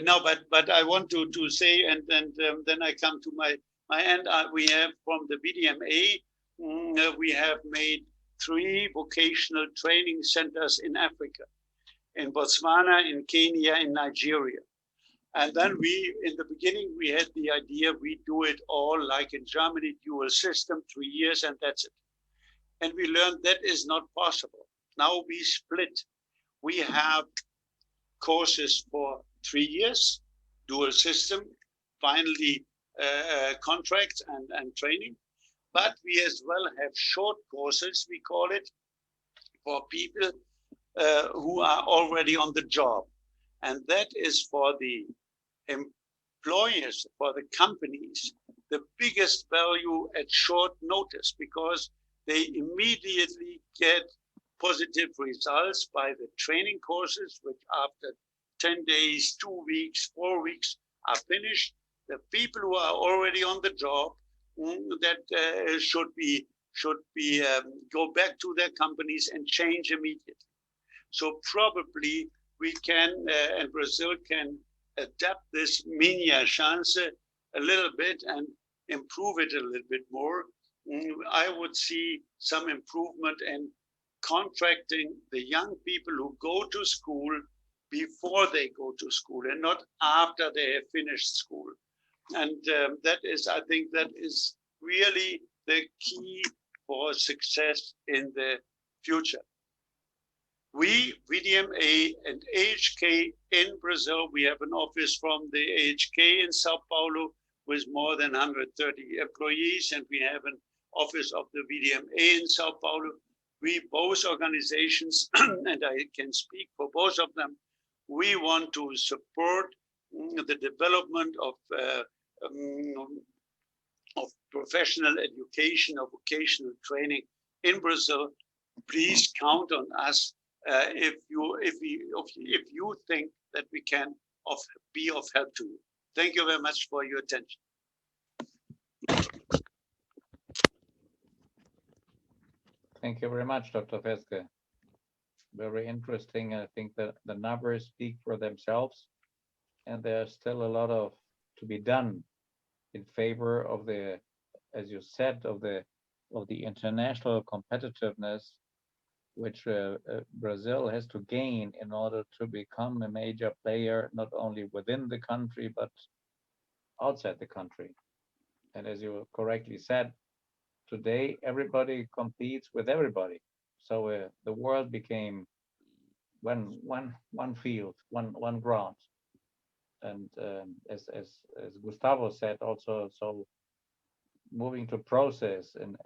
[SPEAKER 4] No, but I want to say, and then I come to my end. We have from the VDMA, we have made 3 vocational training centers in Africa, in Botswana, in Kenya, in Nigeria. And then in the beginning, we had the idea we do it all like in Germany, dual system, 3 years, and that's it. And we learned that is not possible. Now we split. We have courses for 3 years, dual system, finally contracts and training. But we as well have short courses, we call it, for people who are already on the job. And that is for the employers, for the companies, the biggest value at short notice, because they immediately get positive results by the training courses, which after 10 days, 2 weeks, 4 weeks are finished. The people who are already on the job, that should be go back to their companies and change immediately. So probably we can, and Brazil can adapt this mini chance a little bit and improve it a little bit more. I would see some improvement in contracting the young people who go to school before they go to school and not after they have finished school. And that is, I think that is really the key for success in the future. We, VDMA and AHK in Brazil, we have an office from the AHK in Sao Paulo with more than 130 employees, and we have an office of the VDMA in Sao Paulo. We, both organizations, and I can speak for both of them, we want to support the development of professional education, of vocational training in Brazil. Please count on us if you think that we can be of help to you. Thank you very much for your attention.
[SPEAKER 2] Thank you very much, Dr. Festge. Very interesting. I think that the numbers speak for themselves, and there's still a lot to be done in favor of the, as you said, of the international competitiveness, which Brazil has to gain in order to become a major player, not only within the country, but outside the country. And as you correctly said, today everybody competes with everybody. So the world became one field, one ground. And as Gustavo said also, so moving to process and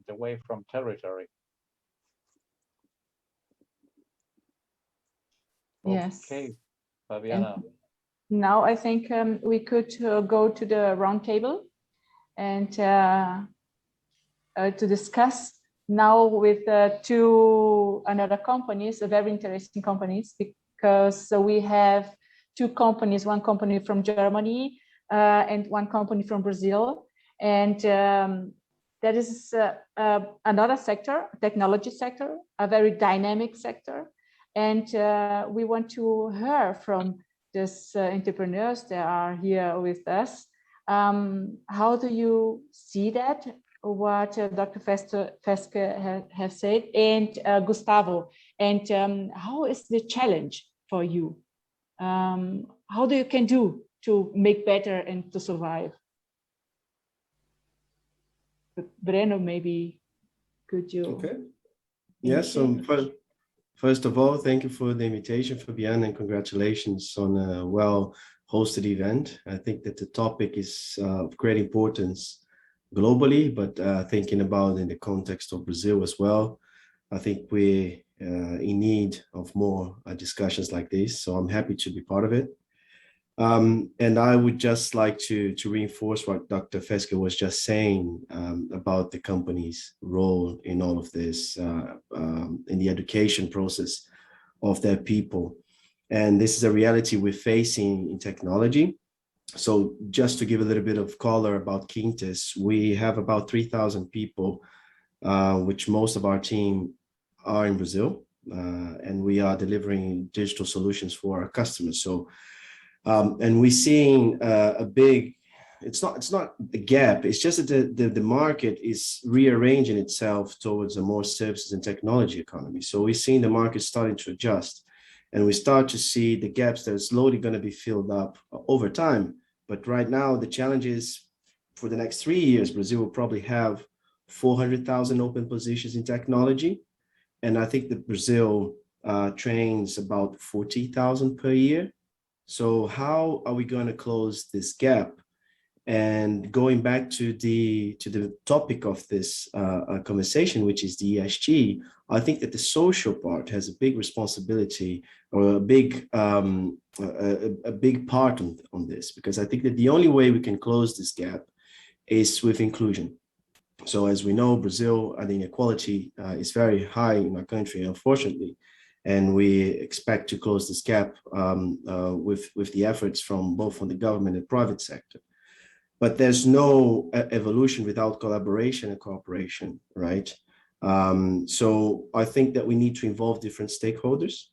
[SPEAKER 2] away from territory.
[SPEAKER 1] Yes.
[SPEAKER 2] Okay, Fabiana.
[SPEAKER 1] And now I think we could go to the round table and to discuss now with 2 other companies, very interesting companies, because we have 2 companies, one company from Germany and one company from Brazil. And that is another sector, technology sector, a very dynamic sector. And we want to hear from these entrepreneurs that are here with us. How do you see that? What Dr. Festge has said, and Gustavo, and how is the challenge for you? How do you can do to make better and to survive? But Breno, maybe could you?
[SPEAKER 5] Okay. Yes. First of all, thank you for the invitation, Fabiana, and congratulations on a well-hosted event. I think that the topic is of great importance globally, but thinking about in the context of Brazil as well, I think we're in need of more discussions like this. So I'm happy to be part of it. And I would just like to reinforce what Dr. Festge was just saying about the company's role in all of this, in the education process of their people. And this is a reality we're facing in technology. So just to give a little bit of color about Qintess, we have about 3,000 people, which most of our team are in Brazil, and we are delivering digital solutions for our customers. So, and we're seeing a big, it's not a gap, it's just that the market is rearranging itself towards a more services and technology economy. So we're seeing the market starting to adjust, and we start to see the gaps that are slowly going to be filled up over time. But right now, the challenge is for the next 3 years, Brazil will probably have 400,000 open positions in technology. And I think that Brazil trains about 40,000 per year. So how are we going to close this gap? And going back to the topic of this conversation, which is the ESG, I think that the social part has a big responsibility, or a big part on this, because I think that the only way we can close this gap is with inclusion. So as we know, Brazil, the inequality is very high in our country, unfortunately, and we expect to close this gap with the efforts from both the government and private sector. But there's no evolution without collaboration and cooperation, right? So I think that we need to involve different stakeholders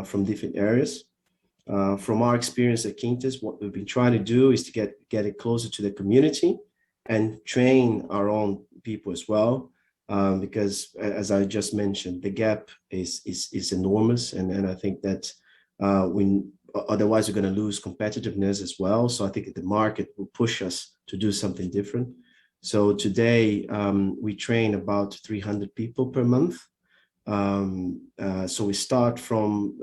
[SPEAKER 5] from different areas. From our experience at Qintess, what we've been trying to do is to get it closer to the community and train our own people as well, because as I just mentioned, the gap is enormous, and I think that otherwise we're going to lose competitiveness as well. So I think that the market will push us to do something different. So today we train about 300 people per month. So we start from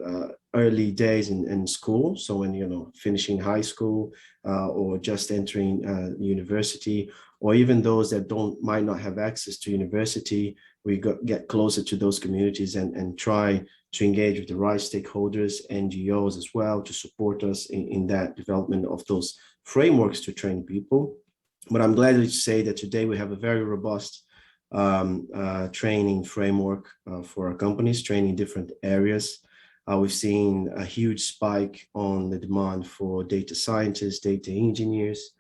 [SPEAKER 5] early days in school. So when finishing high school or just entering university, or even those that might not have access to university, we get closer to those communities and try to engage with the right stakeholders, NGOs as well, to support us in that development of those frameworks to train people. But I'm glad to say that today we have a very robust training framework for our companies, training different areas. We've seen a huge spike on the demand for data scientists, data engineers,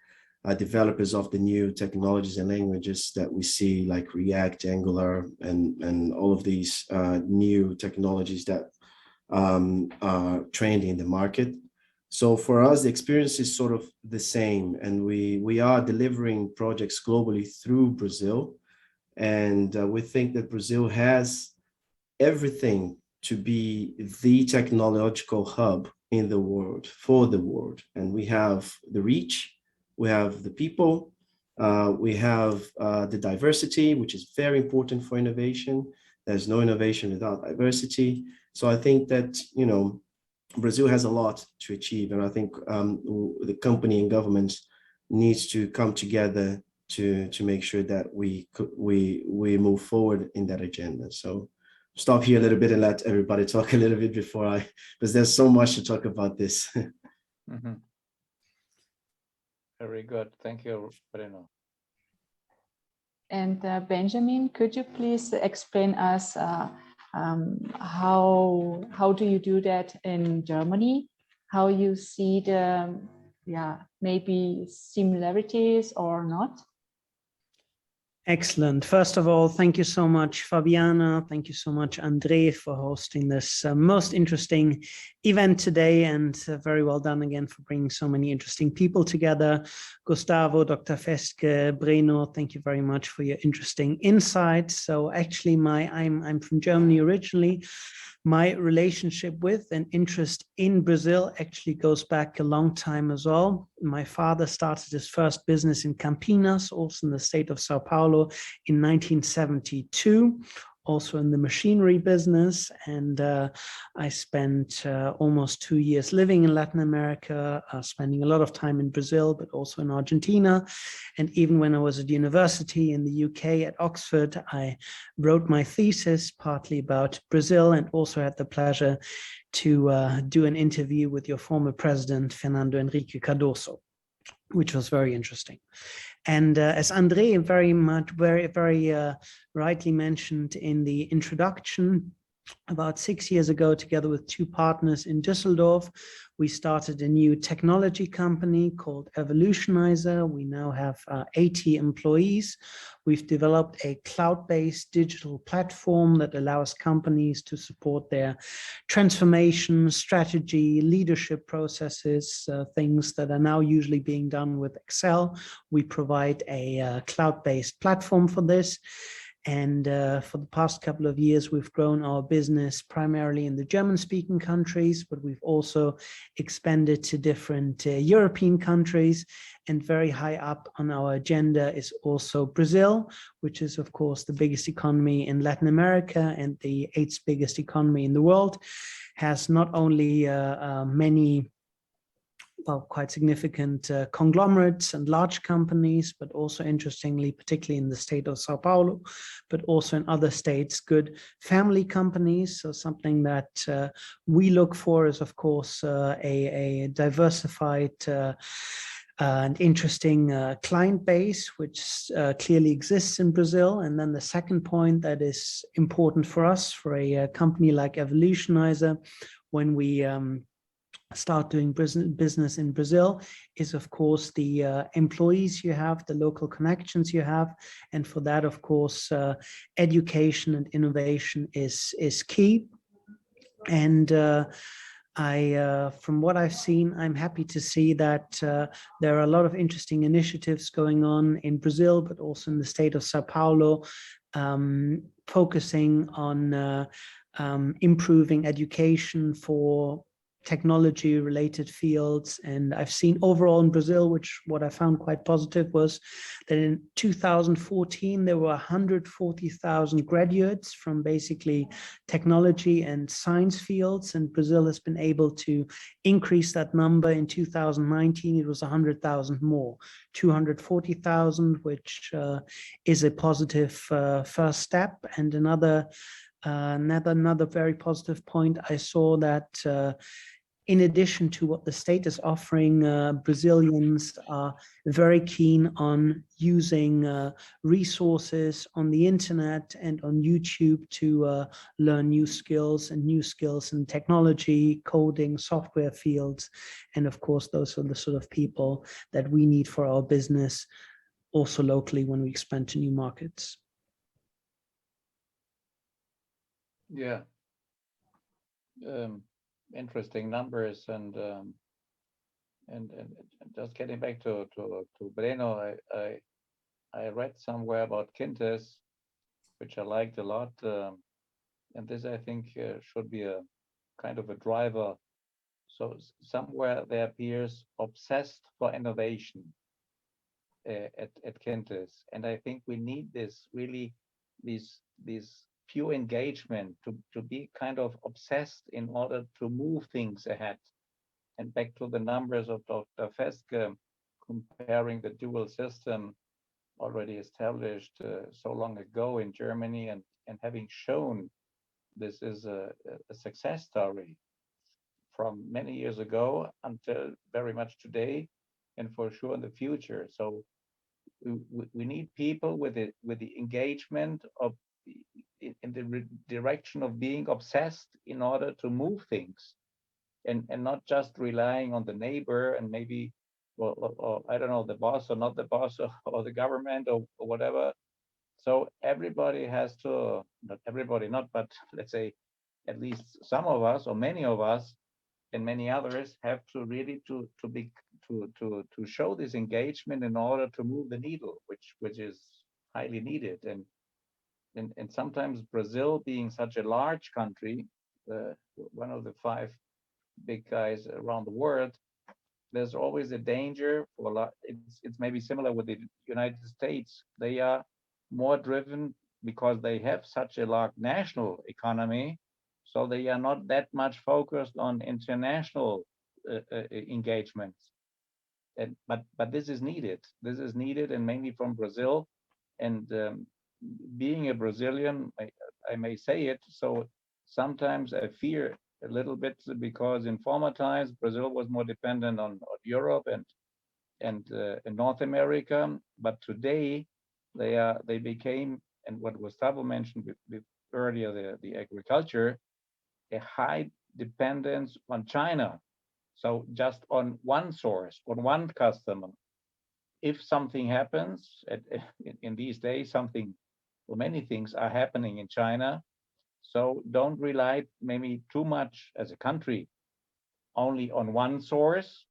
[SPEAKER 5] developers of the new technologies and languages that we see, like React, Angular, and all of these new technologies that are trending in the market. So for us, the experience is sort of the same, and we are delivering projects globally through Brazil. And we think that Brazil has everything to be the technological hub in the world, for the world. And we have the reach, we have the people, we have the diversity, which is very important for innovation. There's no innovation without diversity. So I think that, Brazil has a lot to achieve. And I think the company and governments needs to come together to make sure that we move forward in that agenda. So stop here a little bit and let everybody talk a little bit because there's so much to talk about this.
[SPEAKER 2] Mm-hmm. Very good. Thank you, Breno.
[SPEAKER 1] And Benjamin, could you please explain us how do you do that in Germany? How you see the maybe similarities or not?
[SPEAKER 6] Excellent. First of all, thank you so much, Fabiana. Thank you so much, Andre, for hosting this most interesting event today, and very well done again for bringing so many interesting people together. Gustavo, Dr. Festge, Breno, thank you very much for your interesting insights. So actually, I'm from Germany originally. My relationship with and interest in Brazil actually goes back a long time as well. My father started his first business in Campinas, also in the state of Sao Paulo, in 1972, also in the machinery business. And I spent almost 2 years living in Latin America, spending a lot of time in Brazil, but also in Argentina. And even when I was at university in the UK at Oxford, I wrote my thesis partly about Brazil, and also had the pleasure to do an interview with your former president, Fernando Henrique Cardoso, which was very interesting. And as Andre very rightly mentioned in the introduction, About 6 years ago, together with two partners in Düsseldorf, we started a new technology company called Evolutionizer. We now have 80 employees. We've developed a cloud-based digital platform that allows companies to support their transformation, strategy, leadership processes, things that are now usually being done with Excel. We provide a cloud-based platform for this. And for the past couple of years, we've grown our business primarily in the German-speaking countries, but we've also expanded to different European countries. And very high up on our agenda is also Brazil, which is, of course, the biggest economy in Latin America and the 8th biggest economy in the world. Has not only many quite significant conglomerates and large companies, but also interestingly, particularly in the state of Sao Paulo, but also in other states, good family companies. So something that we look for is, of course, a diversified and interesting client base, which clearly exists in Brazil. And then the second point that is important for us, for a company like Evolutionizer, when we start doing business in Brazil, is of course the employees you have, the local connections you have, and for that, of course, education and innovation is key. And from what I've seen, I'm happy to see that there are a lot of interesting initiatives going on in Brazil, but also in the state of Sao Paulo, focusing on improving education for technology-related fields. And I've seen overall in Brazil, which what I found quite positive was that in 2014, there were 140,000 graduates from basically technology and science fields. And Brazil has been able to increase that number. In 2019, it was 100,000 more, 240,000, which is a positive first step. And another very positive point, I saw that in addition to what the state is offering, Brazilians are very keen on using resources on the internet and on YouTube to learn new skills in technology, coding, software fields. And of course, those are the sort of people that we need for our business, also locally when we expand to new markets.
[SPEAKER 2] Yeah. Interesting numbers, and just getting back to Breno, I read somewhere about Qintess, which I liked a lot, and this I think should be a kind of a driver. So somewhere there appears obsessed for innovation at Qintess, and I think we need this really these pure engagement to be kind of obsessed in order to move things ahead. And back to the numbers of Dr. Festge, comparing the dual system already established so long ago in Germany, and having shown this is a success story from many years ago until very much today, and for sure in the future. So we need people with the engagement of in the direction of being obsessed in order to move things, and not just relying on the neighbor and maybe, or I don't know, the boss or not the boss, or the government or whatever. So everybody has to, not everybody, but let's say at least some of us or many of us and many others have to really to show this engagement in order to move the needle, which is highly needed. And sometimes Brazil, being such a large country, one of the 5 big guys around the world, there's always a danger for a lot. It's maybe similar with the United States. They are more driven because they have such a large national economy, so they are not that much focused on international engagements. But this is needed. This is needed, and mainly from Brazil. And being a Brazilian, I may say it, so sometimes I fear a little bit, because in former times Brazil was more dependent on Europe and North America, but today they became, and what Gustavo mentioned earlier the agriculture, a high dependence on China. So just on one source, on one customer. If something happens, in these days, many things are happening in China. So don't rely maybe too much as a country only on one source,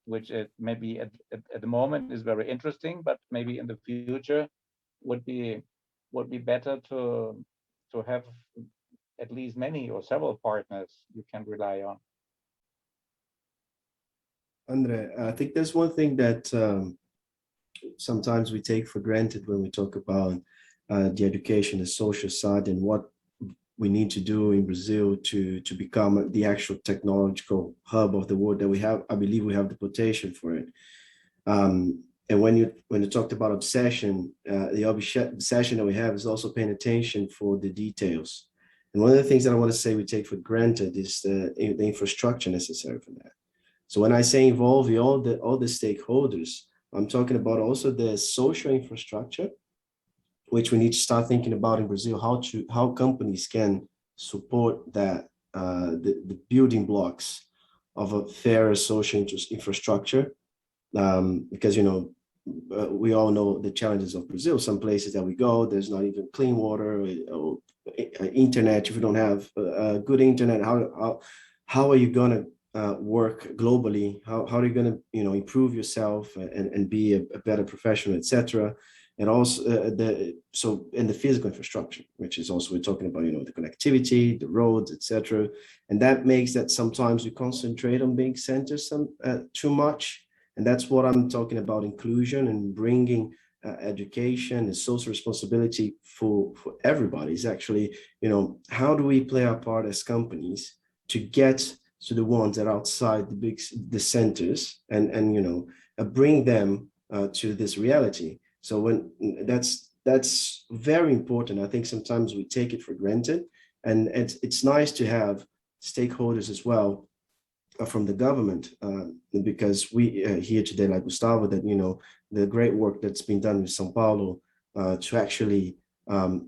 [SPEAKER 2] which maybe at the moment is very interesting, but maybe in the future would be better to have at least many or several partners you can rely on.
[SPEAKER 5] Andre, I think there's one thing that sometimes we take for granted when we talk about the education, the social side, and what we need to do in Brazil to become the actual technological hub of the world that we have. I believe we have the potential for it. And when you talked about obsession, the obsession that we have is also paying attention for the details. And one of the things that I want to say we take for granted is the infrastructure necessary for that. So when I say involve all the stakeholders, I'm talking about also the social infrastructure, which we need to start thinking about in Brazil, how companies can support that, the building blocks of a fairer social infrastructure. Because, we all know the challenges of Brazil. Some places that we go, there's not even clean water or internet. If you don't have good internet, how are you going to work globally? How are you going to improve yourself and be a better professional, etc. And also in the physical infrastructure, which is also we're talking about the connectivity, the roads, etc. And that makes that sometimes we concentrate on big centers too much. And that's what I'm talking about, inclusion and bringing education and social responsibility for everybody. Is actually how do we play our part as companies to get to the ones that are outside the centers and bring them to this reality. So when that's very important. I think sometimes we take it for granted, and it's nice to have stakeholders as well from the government, because we hear today, like Gustavo, that the great work that's been done with São Paulo to actually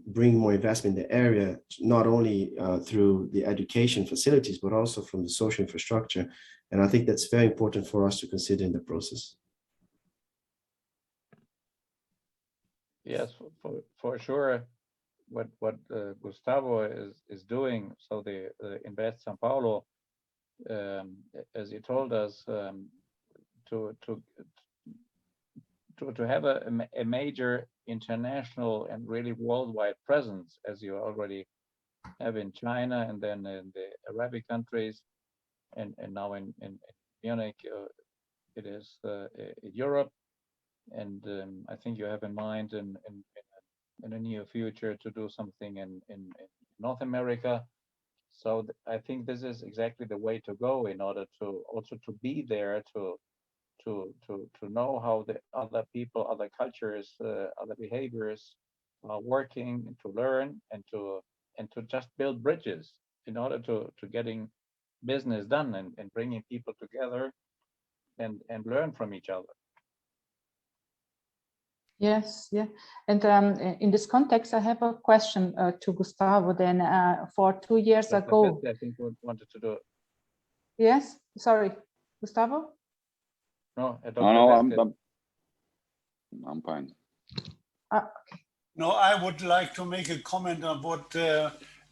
[SPEAKER 5] bring more investment in the area, not only through the education facilities, but also from the social infrastructure. And I think that's very important for us to consider in the process.
[SPEAKER 2] Yes, for sure. What Gustavo is doing. So the Invest São Paulo, as he told us, to have a major international and really worldwide presence, as you already have in China and then in the Arabic countries, and now in Munich, it is in Europe. And I think you have in mind in the near future to do something in North America. So I think this is exactly the way to go in order to also to be there to know how the other people, other cultures, other behaviors are working, and to learn and to just build bridges in order to getting business done and bringing people together and learn from each other.
[SPEAKER 1] Yes, yeah. And in this context, I have a question to Gustavo. Then for 2 years ago,
[SPEAKER 2] I think we wanted to do it.
[SPEAKER 1] Yes, sorry, Gustavo?
[SPEAKER 2] No,
[SPEAKER 3] I'm fine.
[SPEAKER 1] Okay.
[SPEAKER 4] No, I would like to make a comment on what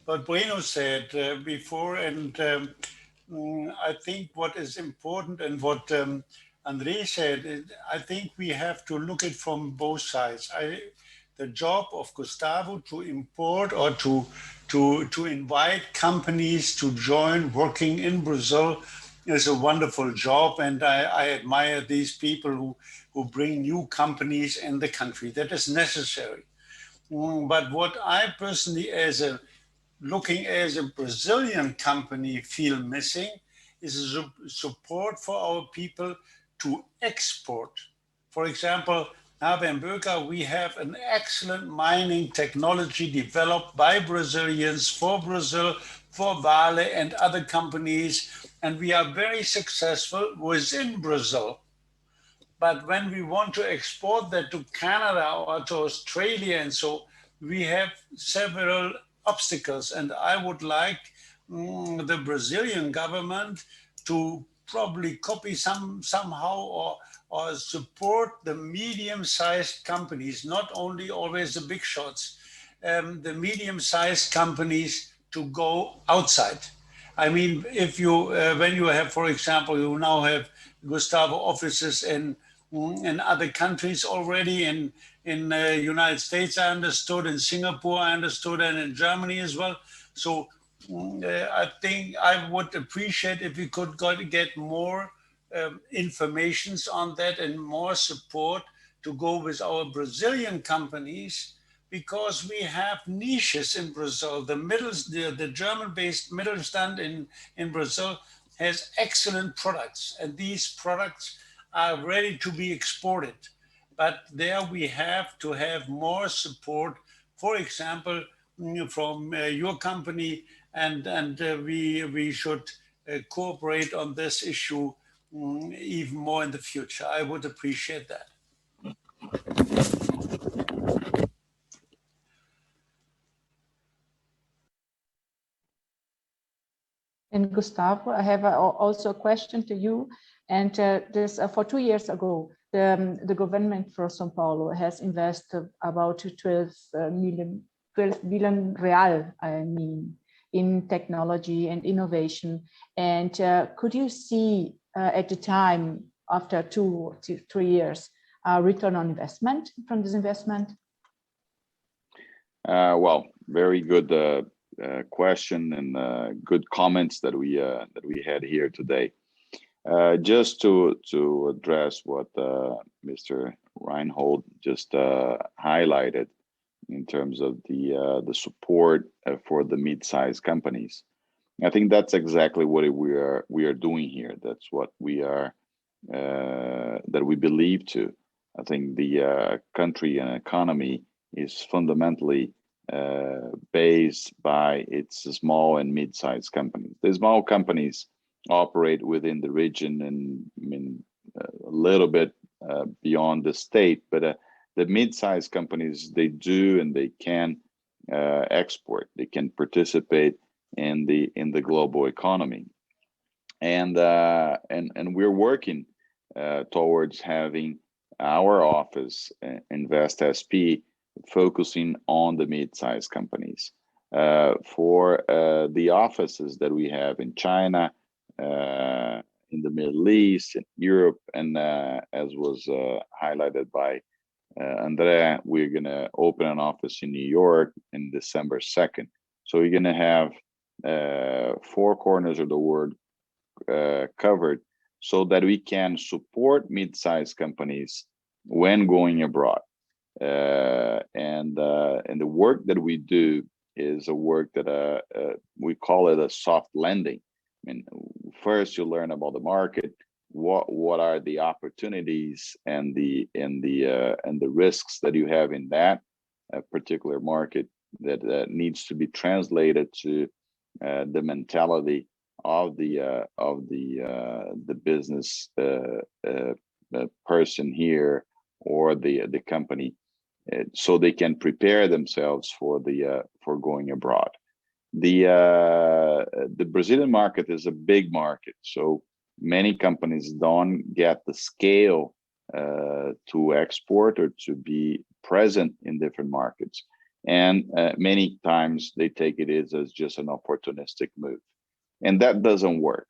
[SPEAKER 4] Breno said before, and I think what is important and what Andre said, I think we have to look at from both sides. The job of Gustavo to import or to invite companies to join working in Brazil is a wonderful job, and I admire these people who bring new companies in the country. That is necessary. But what I personally, looking as a Brazilian company, feel missing is support for our people to export. For example, now in BOECKER, we have an excellent mining technology developed by Brazilians for Brazil, for Vale and other companies, and we are very successful within Brazil. But when we want to export that to Canada or to Australia, and so we have several obstacles. And I would like the Brazilian government to probably copy somehow or support the medium-sized companies, not only always the big shots, the medium-sized companies to go outside. I mean, if you, when you have, for example, you now have Gustavo offices in other countries already, in United States, I understood, in Singapore, I understood, and in Germany as well. So I think I would appreciate if we could get more informations on that and more support to go with our Brazilian companies, because we have niches in Brazil. The German-based Mittelstand in Brazil has excellent products, and these products are ready to be exported. But there we have to have more support, for example, from your company, and we should cooperate on this issue even more in the future. I would appreciate that.
[SPEAKER 1] And Gustavo, I have also a question to you. And this for 2 years ago, the government for São Paulo has invested about 12 billion real, I mean, in technology and innovation. And could you see at the time, after 2 to 3 years, a return on investment from this investment?
[SPEAKER 3] Well, very good question, and good comments that we had here today. Just to address what Mr. Reinhold just highlighted in terms of the support for the mid-sized companies, I think that's exactly what we are doing here. That's what we are that we believe to. I think the country and economy is fundamentally based by its small and mid-sized companies. The small companies operate within the region and I mean a little bit beyond the state, but the mid-sized companies, they do and they can export. They can participate in the global economy, and we're working towards having our office, InvestSP, focusing on the mid-sized companies. For the offices that we have in China, in the Middle East, in Europe, and as was highlighted by Andrea, we're going to open an office in New York in December 2nd. So we're going to have 4 corners of the world covered, so that we can support mid-sized companies when going abroad. And the work that we do is a work that we call it a soft landing. I mean, first you learn about the market, what are the opportunities and the risks that you have in that particular market that needs to be translated to the mentality of the business person here or the company, so they can prepare themselves for going abroad. The Brazilian market is a big market, so many companies don't get the scale to export or to be present in different markets, and many times they take it as just an opportunistic move, and that doesn't work.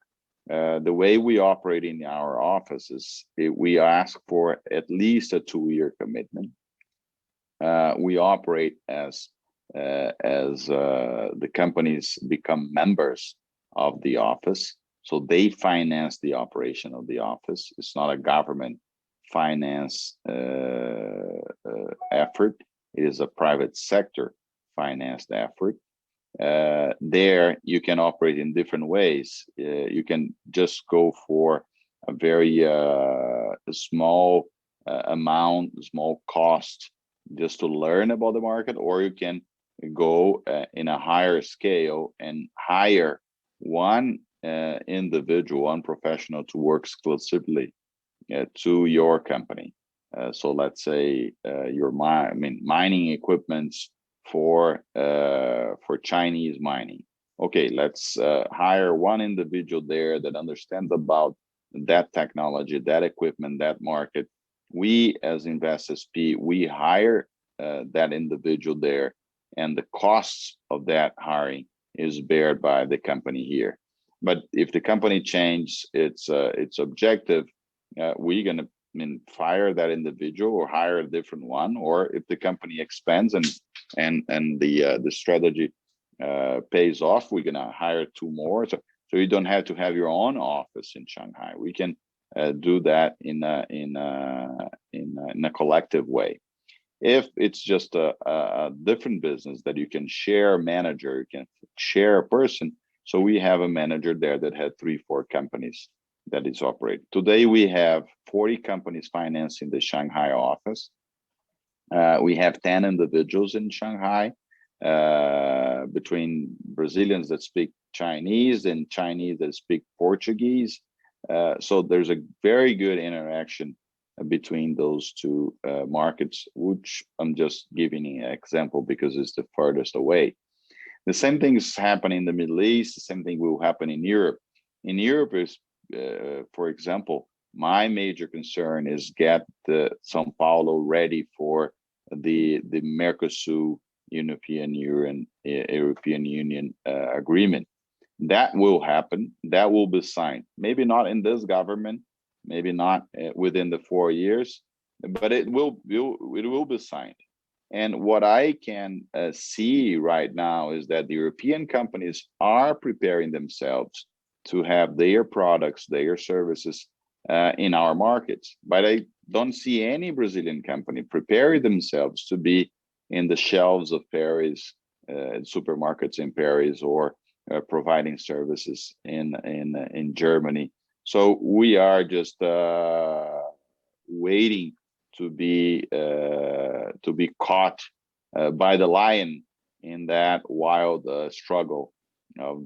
[SPEAKER 3] The way we operate in our offices, we ask for at least a 2-year commitment. We operate as the companies become members of the office, so they finance the operation of the office. It's not a government finance effort. It is a private sector financed effort. There you can operate in different ways. You can just go for a very small amount, small cost, just to learn about the market, or you can go in a higher scale and hire one individual, one professional to work exclusively to your company. So let's say your mining equipments for Chinese mining. Okay, let's hire one individual there that understands about that technology, that equipment, that market. We as InvestSP, we hire that individual there, and the costs of that hiring is bared by the company here. But if the company changes its objective, we're gonna fire that individual or hire a different one. Or if the company expands and the strategy pays off, we're gonna hire two more. So you don't have to have your own office in Shanghai. We can do that in a collective way. If it's just a different business that you can share a manager, you can share a person. So we have a manager there that had 3-4 companies that is operating. Today we have 40 companies financing the Shanghai office. We have 10 individuals in Shanghai, between Brazilians that speak Chinese and Chinese that speak Portuguese. So there's a very good interaction between those two markets, which I'm just giving an example because it's the furthest away. The same thing is happening in the Middle East. The same thing will happen in Europe. In Europe is, for example, my major concern is get the São Paulo ready for the Mercosur European Union agreement. That will happen. That will be signed. Maybe not in this government, maybe not within the 4 years, but it will be signed. And what I can see right now is that the European companies are preparing themselves to have their products, their services in our markets. But I don't see any Brazilian company preparing themselves to be in the shelves of Paris, supermarkets in Paris, or providing services in Germany. So we are just waiting to be caught by the lion in that wild struggle of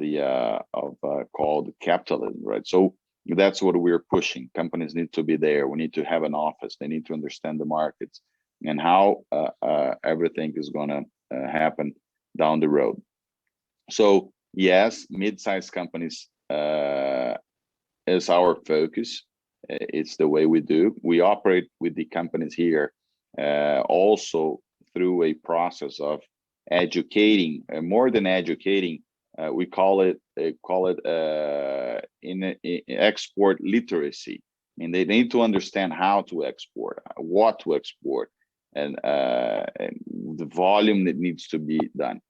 [SPEAKER 3] called capitalism, right? So that's what we're pushing. Companies need to be there. We need to have an office. They need to understand the markets and how everything is going to happen down the road. So yes, mid-sized companies is our focus. It's the way we do. We operate with the companies here also through a process of educating, more than educating. We call it in export literacy. I mean, they need to understand how to export, what to export, and the volume that needs to be done.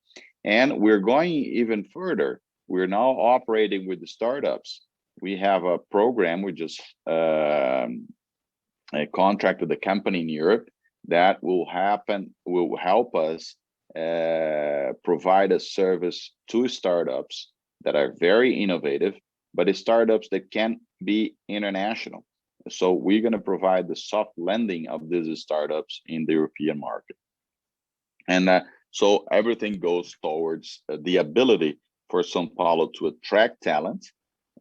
[SPEAKER 3] And we're going even further. We're now operating with the startups. We have a program. We just contracted a company in Europe that will help us provide a service to startups that are very innovative, but it's startups that can be international. So we're going to provide the soft lending of these startups in the European market. And so everything goes towards the ability for São Paulo to attract talent.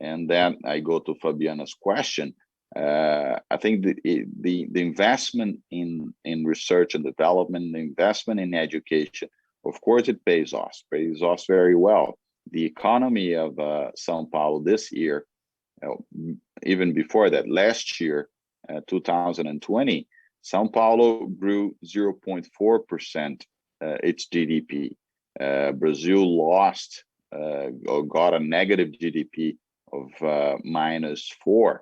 [SPEAKER 3] And then I go to Fabiana's question. I think the investment in research and development, the investment in education, of course, it pays off very well. The economy of São Paulo this year, even before that, last year, 2020, São Paulo grew 0.4% its GDP. Brazil lost or got a negative GDP of -4.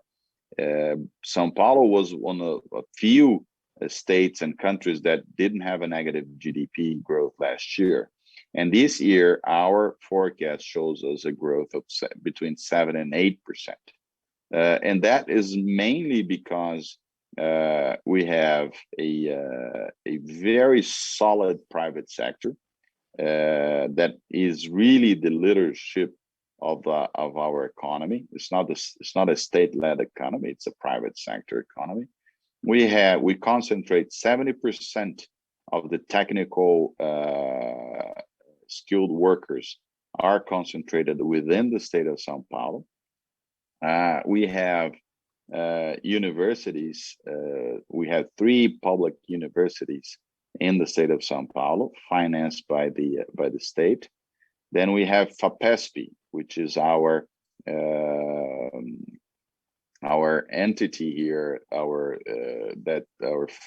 [SPEAKER 3] São Paulo was one of a few states and countries that didn't have a negative GDP growth last year. And this year, our forecast shows us a growth of between 7 and 8%. And that is mainly because we have a very solid private sector that is really the leadership of our economy. It's not a state-led economy. It's a private sector economy. We concentrate 70% of the technical skilled workers are concentrated within the state of São Paulo. We have universities. We have 3 public universities in the state of São Paulo, financed by the state. Then we have FAPESP, which is our entity here.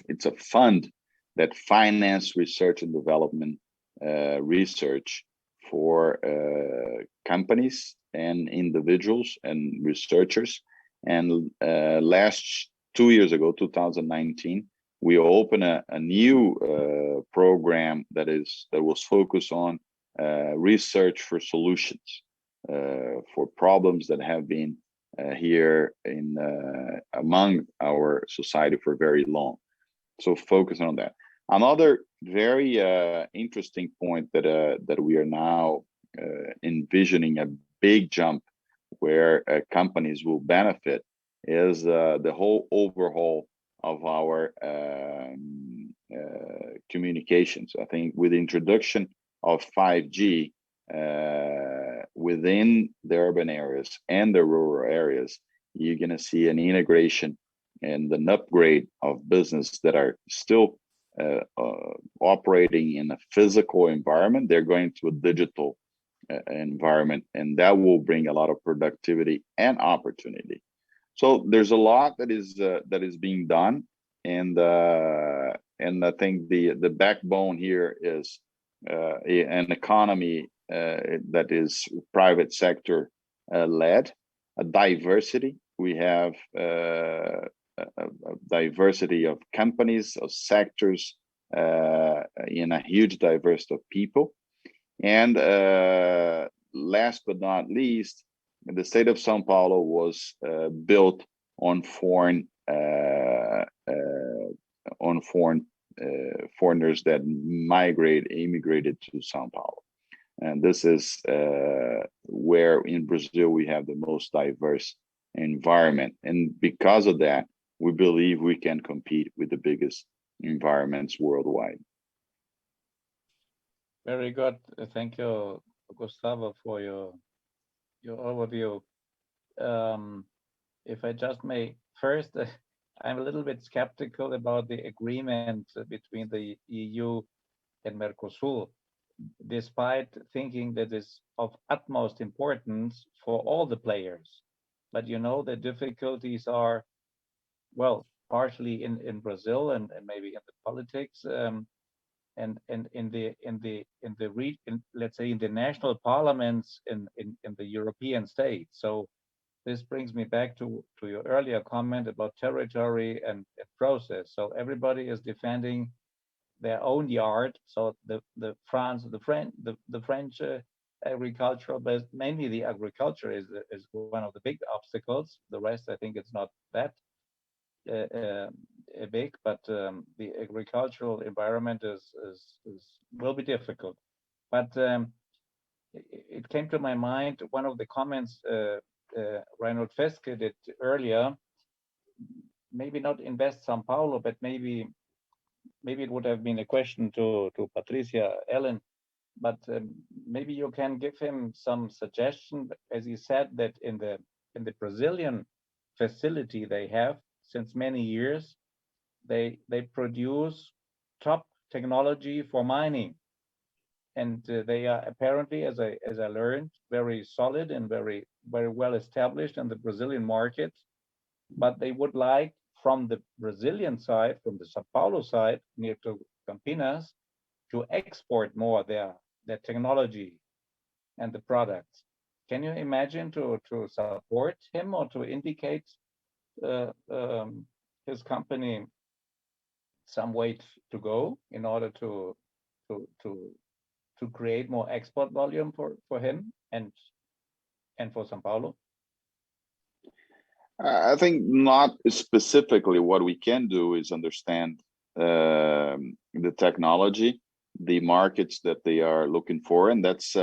[SPEAKER 3] It's a fund that finance research and development research for companies and individuals and researchers. And last 2 years ago, 2019, we opened a new program that was focused on research for solutions for problems that have been here in among our society for very long. So focus on that. Another very interesting point that we are now envisioning a big jump where companies will benefit is the whole overhaul of our communications. I think with the introduction of 5G within the urban areas and the rural areas, you're going to see an integration and an upgrade of business that are still operating in a physical environment. They're going to a digital environment, and that will bring a lot of productivity and opportunity. So there's a lot that is being done, and I think the backbone here is an economy that is private sector led, a diversity. We have a diversity of companies, of sectors, in a huge diversity of people. And last but not least, the state of São Paulo was built on foreigners that immigrated to São Paulo. And this is where in Brazil we have the most diverse environment. And because of that, we believe we can compete with the biggest environments worldwide.
[SPEAKER 2] Very good. Thank you, Gustavo, for your overview. If I just may, first, I'm a little bit skeptical about the agreement between the EU and Mercosur, despite thinking that it's of utmost importance for all the players. But you know, the difficulties are, well, partially in Brazil and maybe in the politics, and let's say in the national parliaments in the European states. So this brings me back to your earlier comment about territory and process. So everybody is defending their own yard. So the French agricultural, but mainly the agriculture is one of the big obstacles. The rest, I think, it's not that big, but the agricultural environment will be difficult. But it came to my mind one of the comments Reinhold Festge did earlier. Maybe not Invest São Paulo, but maybe it would have been a question to Patricia Ellen. But maybe you can give him some suggestion, as he said that in the Brazilian facility they have since many years, they produce top technology for mining, and they are apparently, as I learned, very solid and very well established in the Brazilian market. But they would like, from the Brazilian side, from the São Paulo side, near to Campinas, to export more their technology and the products. Can you imagine to support him or to indicate his company some way to go in order to create more export volume for him and for São Paulo?
[SPEAKER 3] I think not specifically. What we can do is understand the technology, the markets that they are looking for, and that's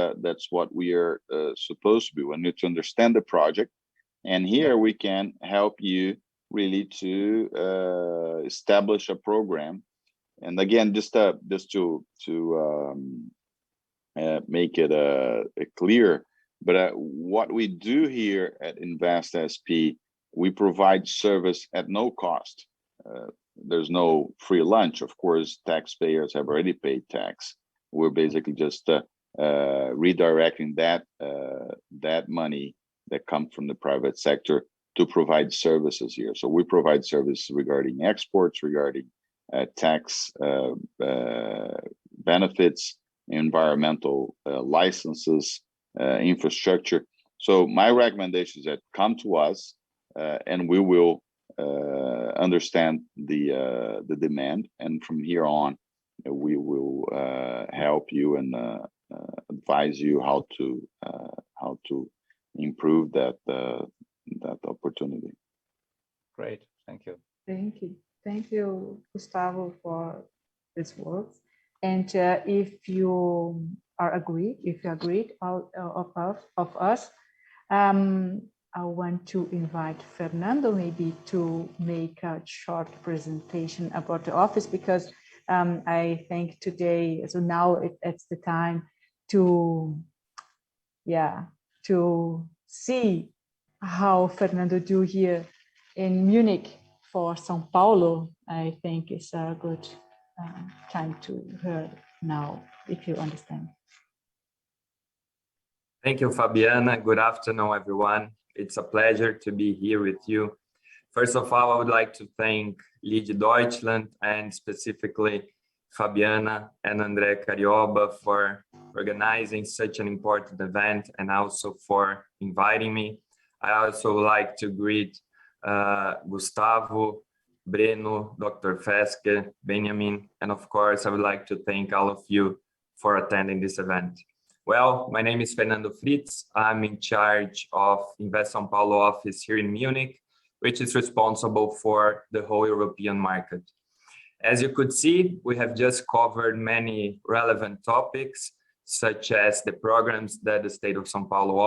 [SPEAKER 3] what we are supposed to be. We need to understand the project, and here we can help you really to establish a program. And again, just to make it clear, but what we do here at InvestSP, we provide service at no cost. there's no free lunch. Of course, taxpayers have already paid tax. We're basically just redirecting that money that comes from the private sector to provide services here. So we provide services regarding exports, regarding tax benefits, environmental licenses, infrastructure. So my recommendation is that come to us and we will understand the demand, and from here on we will help you and advise you how to improve that opportunity.
[SPEAKER 2] Great, thank you.
[SPEAKER 1] Thank you, Gustavo, for this words. And if you agreed of us, I want to invite Fernando maybe to make a short presentation about the office, because I think today, so now it's the time to see how Fernando do here in Munich for São Paulo. I think it's a good time to hear now, if you understand.
[SPEAKER 7] Thank you, Fabiana. Good afternoon, everyone. It's a pleasure to be here with you. First of all, I would like to thank LIDE Deutschland and specifically Fabiana and André Carioba for organizing such an important event and also for inviting me. I also would like to greet Gustavo, Breno, Dr. Festge, Benjamin, and of course, I would like to thank all of you for attending this event. Well, my name is Fernando Fritz. I'm in charge of Invest São Paulo office here in Munich, which is responsible for the whole European market. As you could see, we have just covered many relevant topics, such as the programs that the state of São Paulo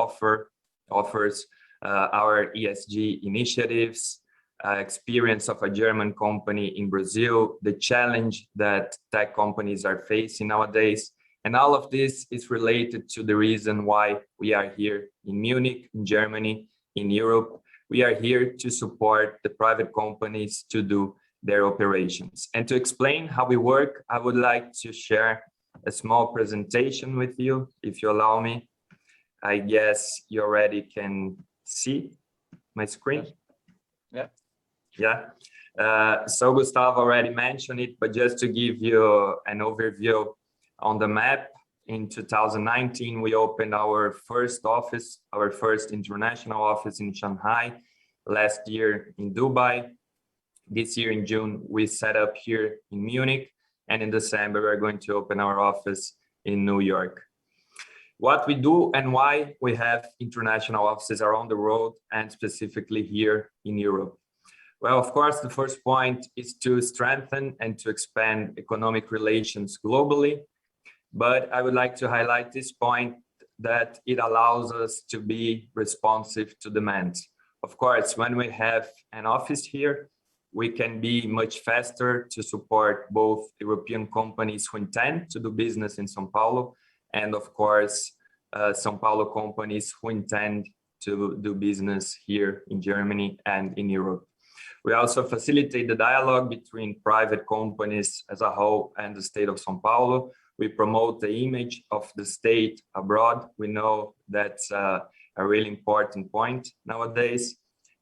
[SPEAKER 7] offers, our ESG initiatives, experience of a German company in Brazil, the challenge that tech companies are facing nowadays. And all of this is related to the reason why we are here in Munich, in Germany, in Europe. We are here to support the private companies to do their operations. And to explain how we work, I would like to share a small presentation with you, if you allow me. I guess you already can see my screen. Yeah. So Gustavo already mentioned it, but just to give you an overview on the map, in 2019, we opened our first office, our first international office in Shanghai, last year in Dubai. This year in June, we set up here in Munich, and in December, we're going to open our office in New York. What we do and why we have international offices around the world and specifically here in Europe. Well, of course, the first point is to strengthen and to expand economic relations globally. But I would like to highlight this point that it allows us to be responsive to demands. Of course, when we have an office here, we can be much faster to support both European companies who intend to do business in São Paulo and, of course, São Paulo companies who intend to do business here in Germany and in Europe. We also facilitate the dialogue between private companies as a whole and the state of São Paulo. We promote the image of the state abroad. We know that's a really important point nowadays.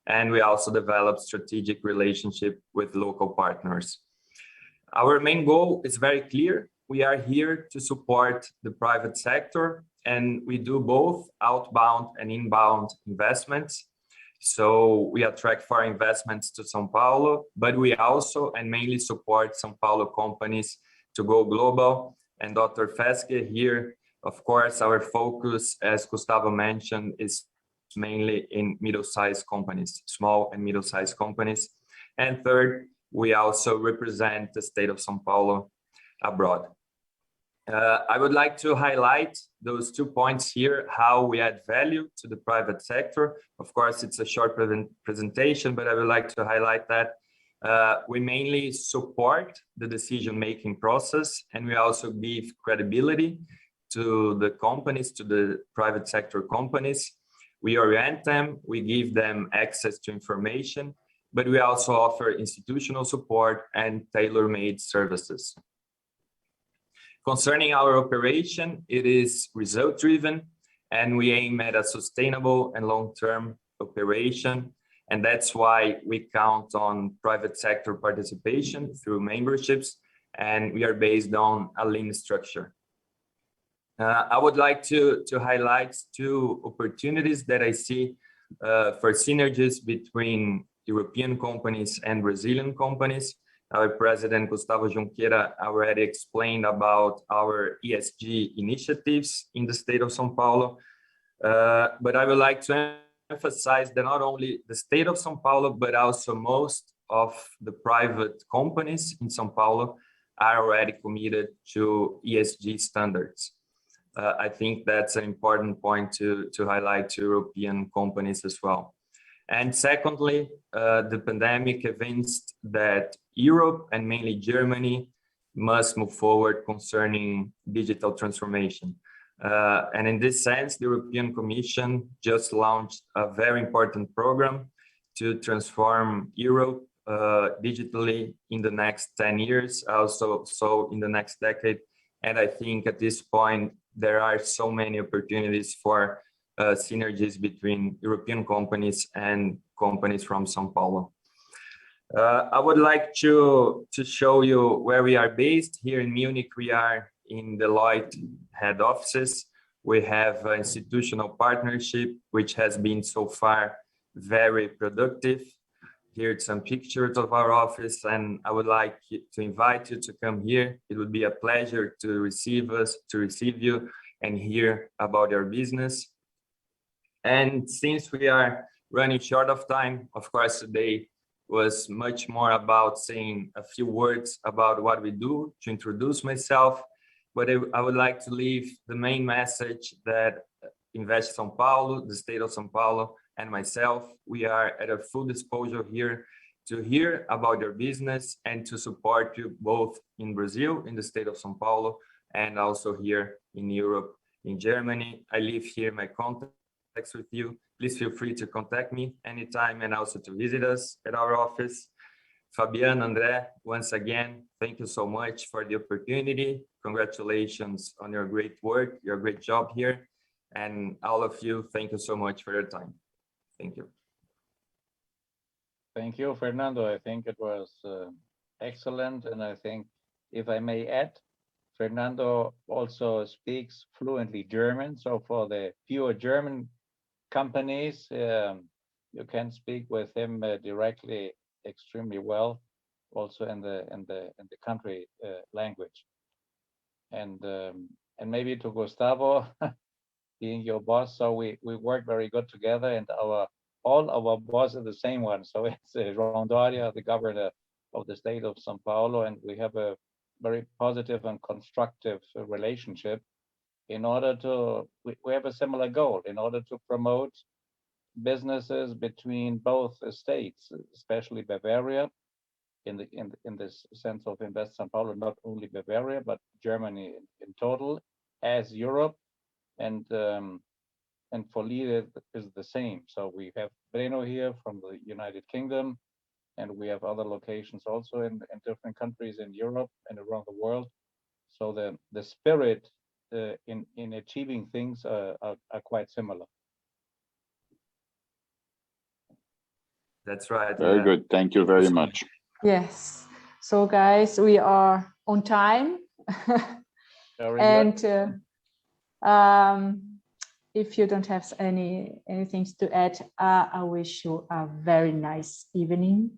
[SPEAKER 7] And we also develop strategic relationship with local partners. Our main goal is very clear. We are here to support the private sector, and we do both outbound and inbound investments. So we attract foreign investments to São Paulo, but we also and mainly support São Paulo companies to go global. And Dr. Festge here, of course, our focus, as Gustavo mentioned, is mainly in middle-sized companies, small and middle-sized companies. And third, we also represent the state of São Paulo abroad. I would like to highlight those 2 points here, how we add value to the private sector. Of course, it's a short presentation, but I would like to highlight that we mainly support the decision-making process, and we also give credibility to the companies, to the private sector companies. We orient them, we give them access to information, but we also offer institutional support and tailor-made services. Concerning our operation, it is result-driven, and we aim at a sustainable and long-term operation. And that's why we count on private sector participation through memberships, and we are based on a lean structure. I would like to highlight two opportunities that I see for synergies between European companies and Brazilian companies. Our president, Gustavo JUNQUEIRA, already explained about our ESG initiatives in the state of São Paulo. But I would like to emphasize that not only the state of São Paulo, but also most of the private companies in São Paulo are already committed to ESG standards. I think that's an important point to highlight to European companies as well. And secondly, the pandemic evinced that Europe and mainly Germany must move forward concerning digital transformation. And in this sense, the European Commission just launched a very important program to transform Europe digitally in the next 10 years, also so in the next decade. And I think at this point, there are so many opportunities for synergies between European companies and companies from São Paulo. I would like to show you where we are based. Here in Munich, we are in the LIDE head offices. We have an institutional partnership, which has been so far very productive. Here are some pictures of our office, and I would like to invite you to come here. It would be a pleasure to receive you and hear about your business. And since we are running short of time, of course, today was much more about saying a few words about what we do, to introduce myself. But I would like to leave the main message that Invest São Paulo, the state of São Paulo, and myself, we are at a full disposal here to hear about your business and to support you both in Brazil, in the state of São Paulo, and also here in Europe, in Germany. I leave here my contacts with you. Please feel free to contact me anytime and also to visit us at our office. Fabiana, André, once again, thank you so much for the opportunity. Congratulations on your great work, your great job here. And all of you, thank you so much for your time. Thank you.
[SPEAKER 2] Thank you, Fernando. I think it was excellent. And I think, if I may add, Fernando also speaks fluently German. So for the pure German companies, you can speak with him directly extremely well, also in the country language. And maybe to Gustavo, being your boss, so we work very good together, and all our bosses are the same one. So it's Reinhold, the governor of the state of São Paulo, and we have a very positive and constructive relationship. In order to, we have a similar goal in order to promote businesses between both states, especially Bavaria, in this sense of Invest São Paulo, not only Bavaria but Germany in total, as Europe, and for LIDE is the same. So we have Breno here from the United Kingdom, and we have other locations also in different countries in Europe and around the world. So the spirit in achieving things are quite similar.
[SPEAKER 7] That's right.
[SPEAKER 3] Very good. Thank you very much.
[SPEAKER 1] Yes. So guys, we are on time. And if you don't have anything to add, I wish you a very nice evening,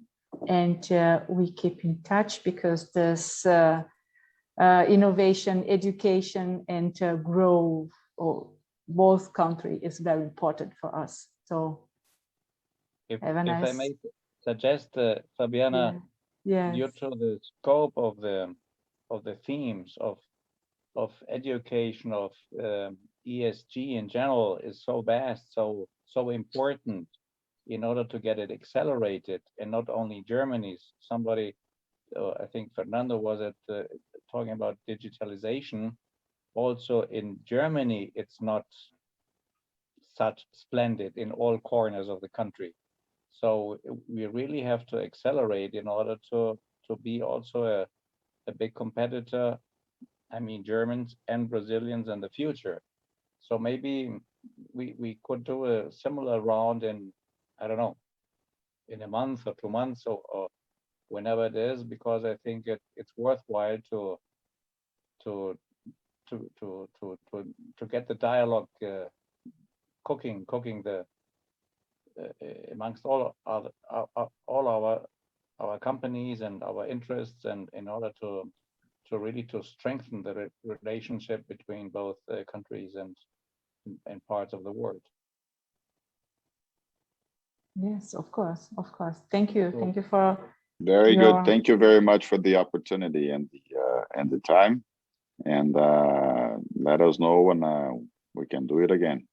[SPEAKER 1] and we keep in touch, because this innovation, education, and growth of both countries is very important for us. So
[SPEAKER 2] if
[SPEAKER 1] have a nice...
[SPEAKER 2] I may suggest, Fabiana,
[SPEAKER 1] yeah.
[SPEAKER 2] due to the scope of the themes of education, of ESG in general, is so vast, so important, in order to get it accelerated, and not only Germany's. Somebody, I think Fernando was talking about digitalization. Also in Germany, it's not such splendid in all corners of the country. So we really have to accelerate in order to be also a big competitor. I mean, Germans and Brazilians in the future. So maybe we could do a similar round in, I don't know, in a month or 2 months or whenever it is, because I think it's worthwhile to get the dialogue cooking the amongst all our companies and our interests, and in order to really strengthen the relationship between both countries and parts of the world.
[SPEAKER 1] Yes, of course, of course. Thank you.
[SPEAKER 2] Cool.
[SPEAKER 1] Thank you for
[SPEAKER 3] Very good. Thank you very much for the opportunity and the time. And let us know when we can do it again.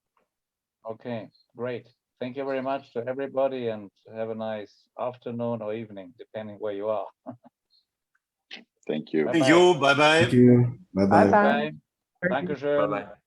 [SPEAKER 2] Okay, great. Thank you very much to everybody, and have a nice afternoon or evening, depending where you are.
[SPEAKER 3] Thank you.
[SPEAKER 4] Thank you. Bye-bye.
[SPEAKER 5] Thank you. Bye-bye.
[SPEAKER 1] Bye-bye.
[SPEAKER 2] Bye. Dankeschön.
[SPEAKER 7] Bye-bye.